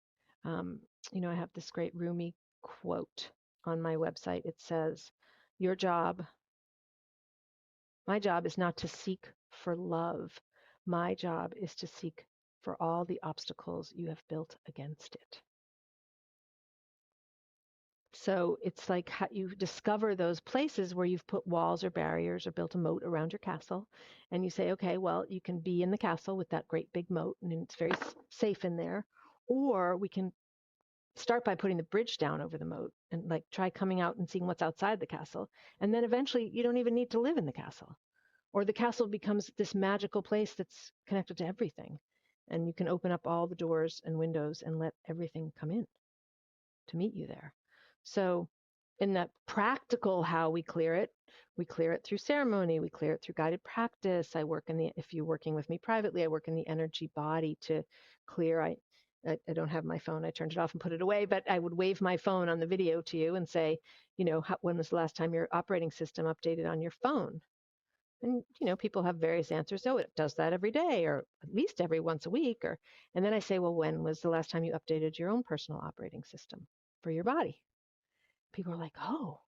um, I have this great Rumi quote on my website. It says, your job, my job is not to seek for love. My job is to seek for all the obstacles you have built against it. So it's like how you discover those places where you've put walls or barriers or built a moat around your castle. And you say, okay, well, you can be in the castle with that great big moat and it's very safe in there. Or we can start by putting the bridge down over the moat and like try coming out and seeing what's outside the castle. And then eventually you don't even need to live in the castle. Or the castle becomes this magical place that's connected to everything. And you can open up all the doors and windows and let everything come in to meet you there. So, in that practical how we clear it through ceremony, we clear it through guided practice. If you're working with me privately, I work in the energy body to clear. I don't have my phone. I turned it off and put it away, but I would wave my phone on the video to you and say, when was the last time your operating system updated on your phone? And people have various answers. Oh, it does that every day, or at least every once a week. And then I say, well, when was the last time you updated your own personal operating system for your body? People are like, oh,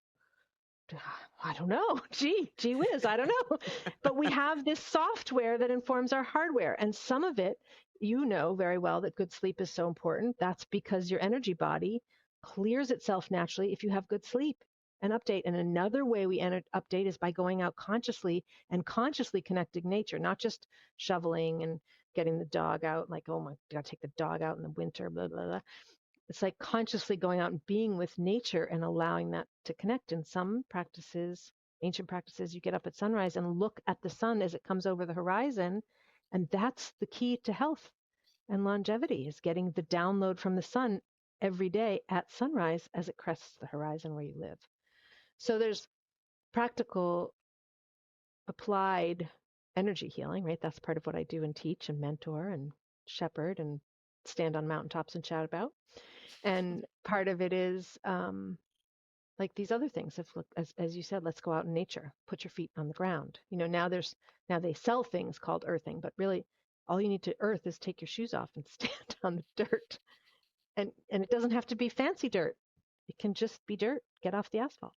I don't know. Gee whiz, I don't know. But we have this software that informs our hardware. And some of it, very well that good sleep is so important. That's because your energy body clears itself naturally if you have good sleep and update. And another way we update is by going out consciously and consciously connecting nature, not just shoveling and getting the dog out, like, oh my, gotta take the dog out in the winter, blah, blah, blah. It's like consciously going out and being with nature and allowing that to connect. In some practices, ancient practices, you get up at sunrise and look at the sun as it comes over the horizon. And that's the key to health and longevity, is getting the download from the sun every day at sunrise as it crests the horizon where you live. So there's practical applied energy healing, right? That's part of what I do and teach and mentor and shepherd and stand on mountaintops and chat about. And part of it is like these other things. As you said, let's go out in nature, put your feet on the ground. Now they sell things called earthing, but really all you need to earth is take your shoes off and stand on the dirt. And it doesn't have to be fancy dirt. It can just be dirt. Get off the asphalt,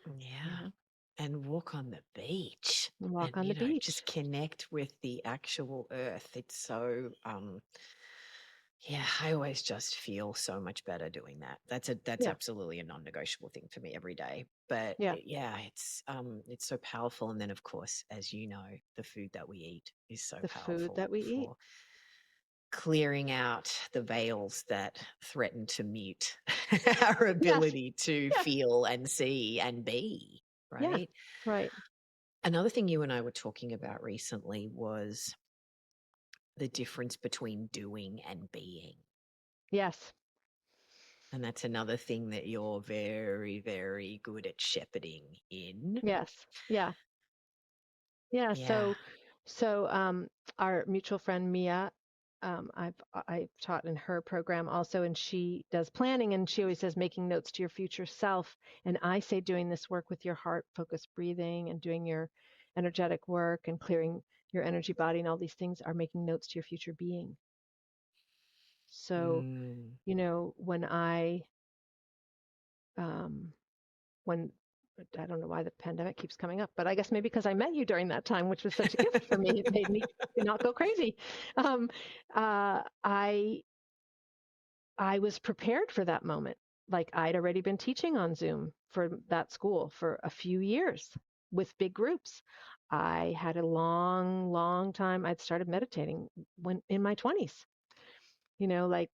you yeah. know, And walk on the beach and and, walk on the just beach. connect with the actual earth. It's so, yeah, I always just feel so much better doing that. That's Yeah, absolutely a non-negotiable thing for me every day. But yeah. yeah, it's so powerful. And then of course, as you know, the food that we eat is so The food powerful that we eat. for clearing out the veils that threaten to mute our Yes. ability to Yeah. feel and see and be, Yeah. right? Right. Another thing you and I were talking about recently was the difference between doing and being. Yes. And that's another thing that you're very, very good at shepherding in. Yes. Yeah. Yeah. Yeah. So our mutual friend Mia, I've taught in her program also, and she does planning, and she always says making notes to your future self. And I say doing this work with your heart, focused breathing, and doing your energetic work and clearing your energy body, and all these things are making notes to your future being. So, Mm. when um, when I don't know why the pandemic keeps coming up, but I guess maybe because I met you during that time, which was such a gift for me. It made me not go crazy. Um, uh, I I was prepared for that moment. Like I'd already been teaching on Zoom for that school for a few years with big groups. I had a long, long time. I'd started meditating when in my 20s. Like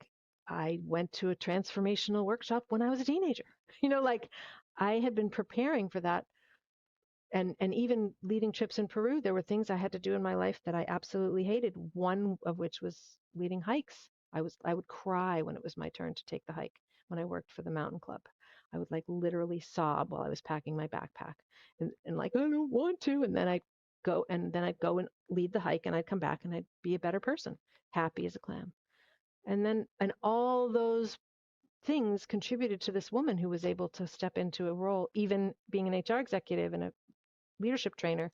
I went to a transformational workshop when I was a teenager. Like I had been preparing for that And even leading trips in Peru, there were things I had to do in my life that I absolutely hated. One of which was leading hikes. I would cry when it was my turn to take the hike when I worked for the mountain club. I would like literally sob while I was packing my backpack and like, I don't want to. And then I'd go and lead the hike and I'd come back and I'd be a better person, happy as a clam. And all those things contributed to this woman who was able to step into a role, even being an HR executive and a leadership trainer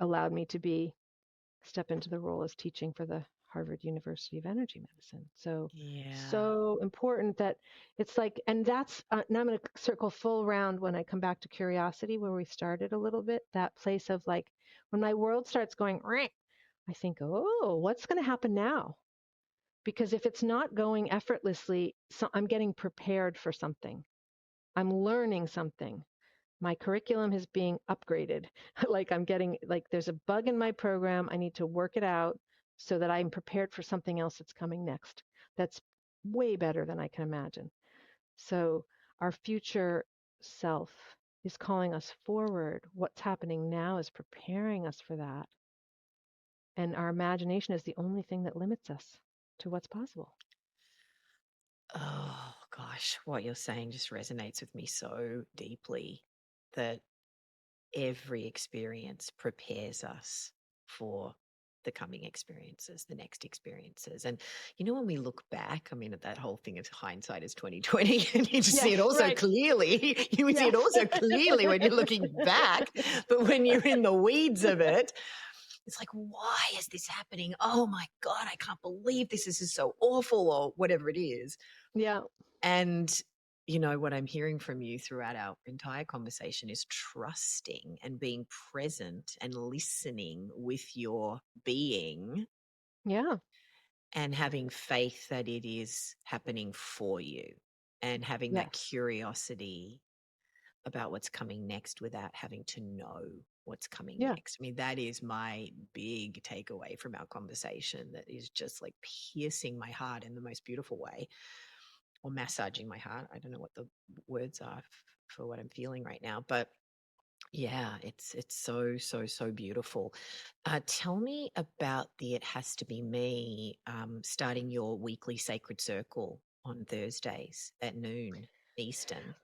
allowed me to be step into the role as teaching for the Harvard University of Energy Medicine. So, Yeah. so important that it's like, and that's, now I'm going to circle full round when I come back to curiosity, where we started a little bit, that place of like, when my world starts going, I think, oh, what's going to happen now? Because if it's not going effortlessly, so I'm getting prepared for something. I'm learning something. My curriculum is being upgraded. Like I'm getting, like there's a bug in my program. I need to work it out so that I'm prepared for something else that's coming next. That's way better than I can imagine. So our future self is calling us forward. What's happening now is preparing us for that. And our imagination is the only thing that limits us to what's possible. Oh gosh, what you're saying just resonates with me so deeply that every experience prepares us for the coming experiences, the next experiences. And when we look back, I mean, at that whole thing of hindsight is 2020, and you just see it Yes, all so right. clearly. You see it Yes. all so clearly when you're looking back. But when you're in the weeds of it, it's like, why is this happening? Oh my God, I can't believe this is so awful, or whatever it is. Yeah. And what I'm hearing from you throughout our entire conversation is trusting and being present and listening with your being Yeah. and having faith that it is happening for you and having that Yes. curiosity about what's coming next without having to know what's coming Yeah. next. I mean, that is my big takeaway from our conversation that is just like piercing my heart in the most beautiful way, or massaging my heart. I don't know what the words are for what I'm feeling right now, but yeah, it's so so beautiful. Tell me about the It Has to Be Me, starting your weekly sacred circle on Thursdays at noon Eastern.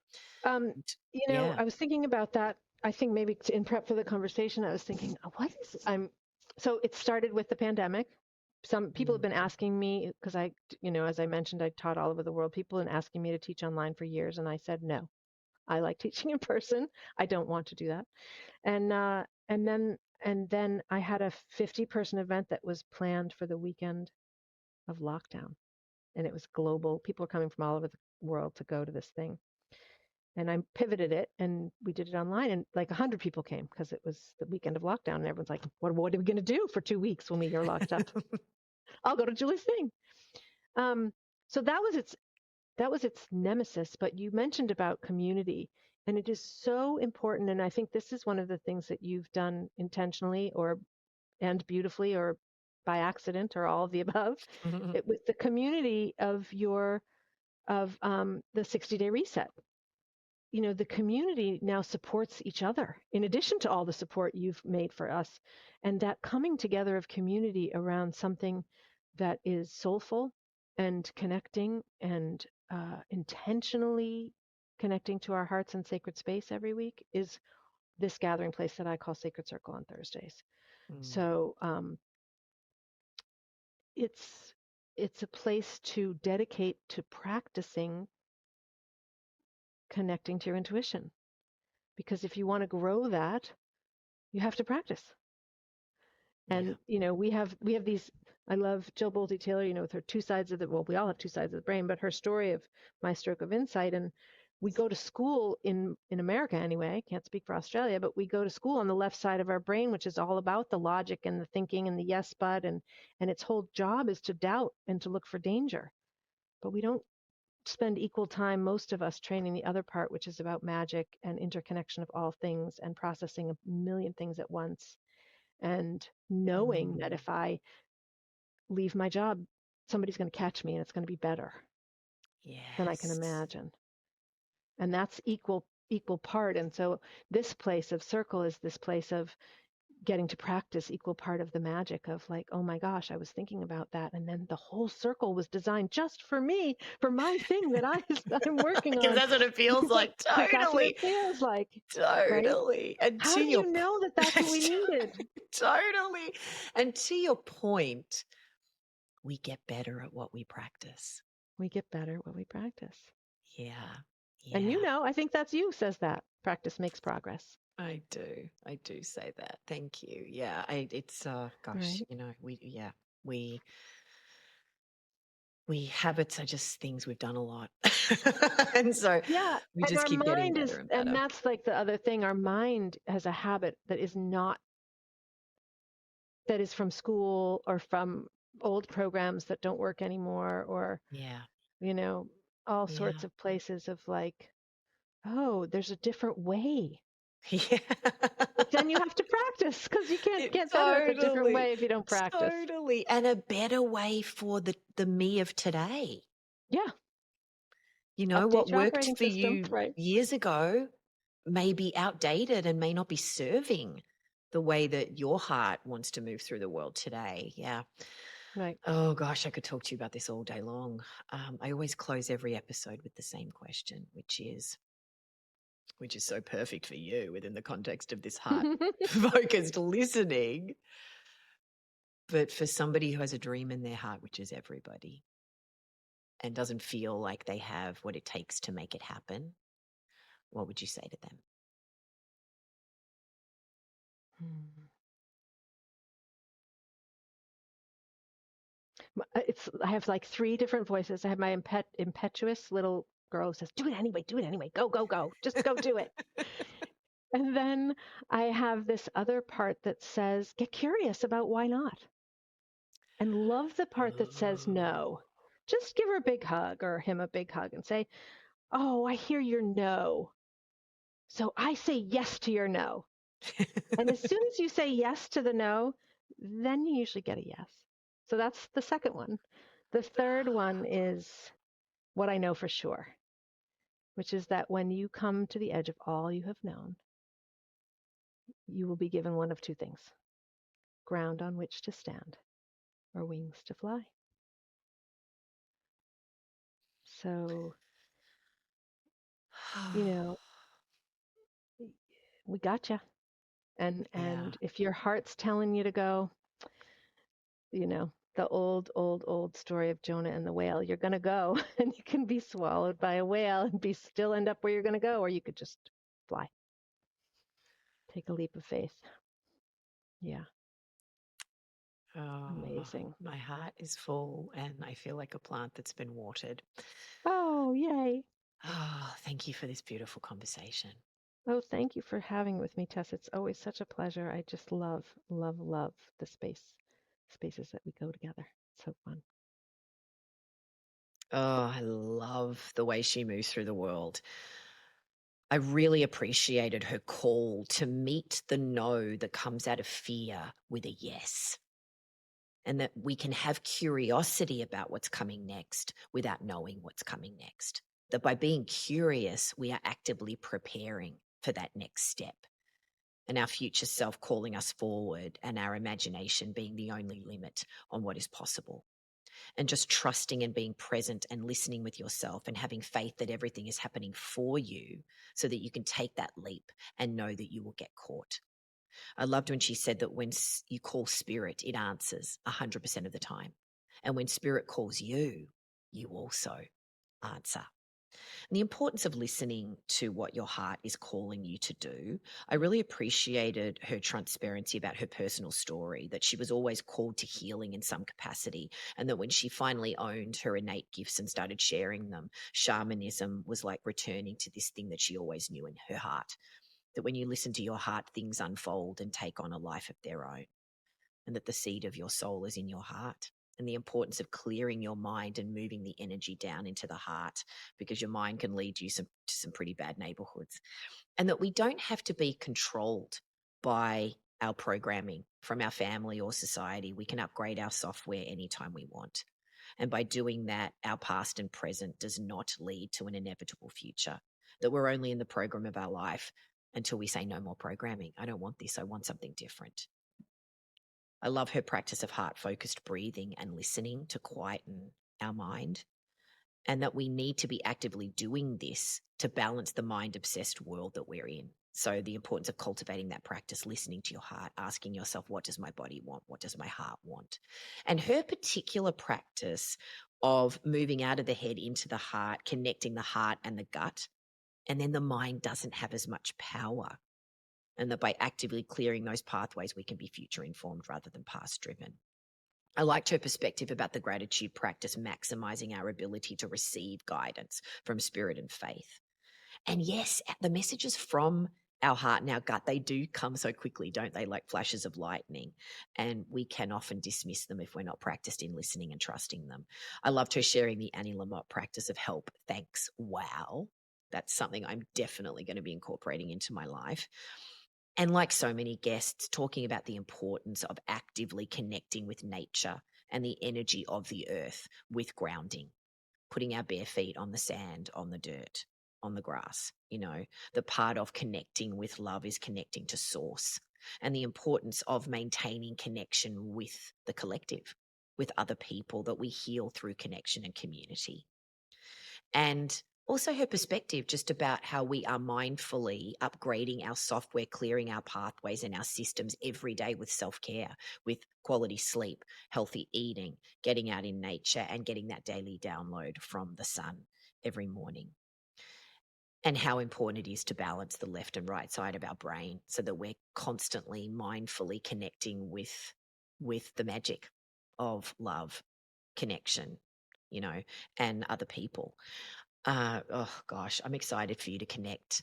Um, And yeah. I was thinking about that. I think maybe in prep for the conversation, I was thinking, what is I'm so it started with the pandemic. Some people have Mm. been asking me because as I mentioned, I taught all over the world. People have been asking me to teach online for years, and I said no. I like teaching in person. I don't want to do that. And then I had a 50-person event that was planned for the weekend of lockdown, and it was global. People were coming from all over the world to go to this thing, and I pivoted it and we did it online, and like 100 people came because it was the weekend of lockdown, and everyone's like, what are we going to do for 2 weeks when we are locked up? I'll go to Julie's thing. Um, so that was its nemesis. But you mentioned about community, and it is so important. And I think this is one of the things that you've done intentionally or and beautifully or by accident or all of the above. It was the community of the 60-day reset. The community now supports each other in addition to all the support you've made for us. And that coming together of community around something that is soulful and connecting and intentionally connecting to our hearts in sacred space every week is this gathering place that I call Sacred Circle on Thursdays. Mm. So it's it's a place to dedicate to practicing connecting to your intuition, because if you want to grow that, you have to practice. Yeah. And we have these. I love Jill Bolte Taylor, with her two sides of the, well, we all have two sides of the brain, but her story of my stroke of insight. And we go to school in America anyway, can't speak for Australia, but we go to school on the left side of our brain, which is all about the logic and the thinking and the yes but, and its whole job is to doubt and to look for danger. But we don't spend equal time, most of us, training the other part, which is about magic and interconnection of all things and processing a million things at once, and knowing that Mm. if I leave my job, somebody's going to catch me and it's going to be better than I can Yes. imagine. And that's equal equal part. And so this place of circle is this place of getting to practice equal part of the magic of like, oh my gosh, I was thinking about that. And then the whole circle was designed just for me, for my thing that I'm working Because on. that's what it feels like. Because that's what it Totally. feels like, right? Totally. And How to do your you know that that's what we needed? totally. And to your point, we get better at what we practice. We get better when we practice. Yeah. And Yeah. I think that's you says that. Practice makes progress. I do. I do say that. Thank you. Yeah. It's gosh, Right. we habits are just things we've done a lot. And so Yeah. we And just our keep getting mind better is, and and better. that's like the other thing. Our mind has a habit that is not, that is from school or from old programs that don't work anymore, or, Yeah. you know, all Yeah. sorts of places of like, oh, there's a different way. Yeah. But then you have to practice because you can't It get better at the different totally. way if you don't practice. Totally. And a better way for the me of today. Yeah. You know, what Update your worked operating for system. you Right. years ago may be outdated and may not be serving the way that your heart wants to move through the world today. Yeah. Right. Oh gosh, I could talk to you about this all day long. I always close every episode with the same question, which is so perfect for you within the context of this heart focused listening. But for somebody who has a dream in their heart, which is everybody, and doesn't feel like they have what it takes to make it happen, what would you say to them? Hmm. It's, I have like three different voices. I have my impetuous little girl who says, do it anyway, go, go, go, just go do it. And then I have this other part that says, get curious about why not. And love the part that says no. Just give her a big hug or him a big hug and say, oh, I hear your no. So I say yes to your no. And as soon as you say yes to the no, then you usually get a yes. So that's the second one. The third one is what I know for sure, which is that when you come to the edge of all you have known, you will be given one of two things: ground on which to stand or wings to fly. So, you know, we got you. And Yeah. if your heart's telling you to go, the old story of Jonah and the whale, you're going to go and you can be swallowed by a whale and be still end up where you're going to go, or you could just fly. Take a leap of faith. Yeah. Oh, Amazing. my heart is full and I feel like a plant that's been watered. Oh, yay. Oh, thank you for this beautiful conversation. Oh, thank you for having with me, Tess. It's always such a pleasure. I just love, love, love the spaces that we go together. It's so fun. Oh, I love the way she moves through the world. I really appreciated her call to meet the no that comes out of fear with a yes. And that we can have curiosity about what's coming next without knowing what's coming next. That by being curious, we are actively preparing for that next step. And our future self calling us forward, and our imagination being the only limit on what is possible. And just trusting and being present and listening with yourself and having faith that everything is happening for you so that you can take that leap and know that you will get caught. I loved when she said that when you call spirit, it answers 100% of the time. And when spirit calls you, you also answer. And the importance of listening to what your heart is calling you to do. I really appreciated her transparency about her personal story, that she was always called to healing in some capacity. And that when she finally owned her innate gifts and started sharing them, shamanism was like returning to this thing that she always knew in her heart. That when you listen to your heart, things unfold and take on a life of their own. And that the seed of your soul is in your heart. And the importance of clearing your mind and moving the energy down into the heart, because your mind can lead you to some pretty bad neighborhoods. And that we don't have to be controlled by our programming from our family or society. We can upgrade our software anytime we want. And by doing that, our past and present does not lead to an inevitable future. that we're only in the program of our life until we say no more programming. I don't want this. I want something different. I love her practice of heart-focused breathing and listening to quieten our mind, and that we need to be actively doing this to balance the mind-obsessed world that we're in. So the importance of cultivating that practice, listening to your heart, asking yourself, what does my body want? What does my heart want? And her particular practice of moving out of the head into the heart, connecting the heart and the gut, and then the mind doesn't have as much power. And that by actively clearing those pathways, we can be future informed rather than past driven. I liked her perspective about the gratitude practice, maximizing our ability to receive guidance from spirit and faith. And yes, the messages from our heart and our gut, they do come so quickly, don't they? Like flashes of lightning. And we can often dismiss them if we're not practiced in listening and trusting them. I loved her sharing the Annie Lamott practice of help, thanks, wow. That's something I'm definitely going to be incorporating into my life. And like so many guests, talking about the importance of actively connecting with nature and the energy of the earth with grounding, putting our bare feet on the sand, on the dirt, on the grass. The part of connecting with love is connecting to source, and the importance of maintaining connection with the collective, with other people, that we heal through connection and community. And also her perspective just about how we are mindfully upgrading our software, clearing our pathways and our systems every day with self-care, with quality sleep, healthy eating, getting out in nature, and getting that daily download from the sun every morning. And how important it is to balance the left and right side of our brain so that we're constantly mindfully connecting with the magic of love, connection, and other people. Oh gosh, I'm excited for you to connect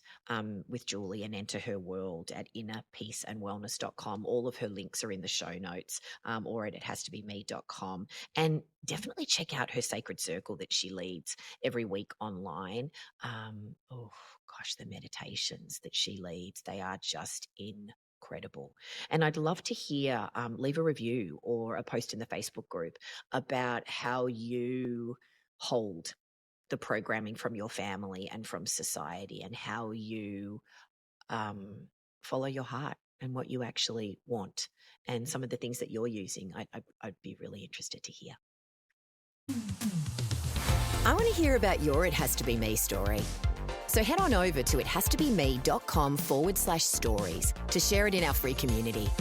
with Julie and enter her world at innerpeaceandwellness.com. All of her links are in the show notes, or at ithastobeme.com. And definitely check out her sacred circle that she leads every week online. Oh gosh, the meditations that she leads, they are just incredible. And I'd love to hear, leave a review or a post in the Facebook group about how you hold the programming from your family and from society, and how you follow your heart and what you actually want, and some of the things that you're using. I'd be really interested to hear. I want to hear about your It Has to Be Me story. So head on over to ithastobeme.com/stories to share it in our free community.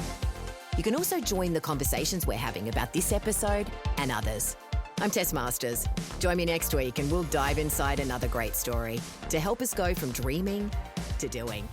You can also join the conversations we're having about this episode and others. I'm Tess Masters. Join me next week and we'll dive inside another great story to help us go from dreaming to doing.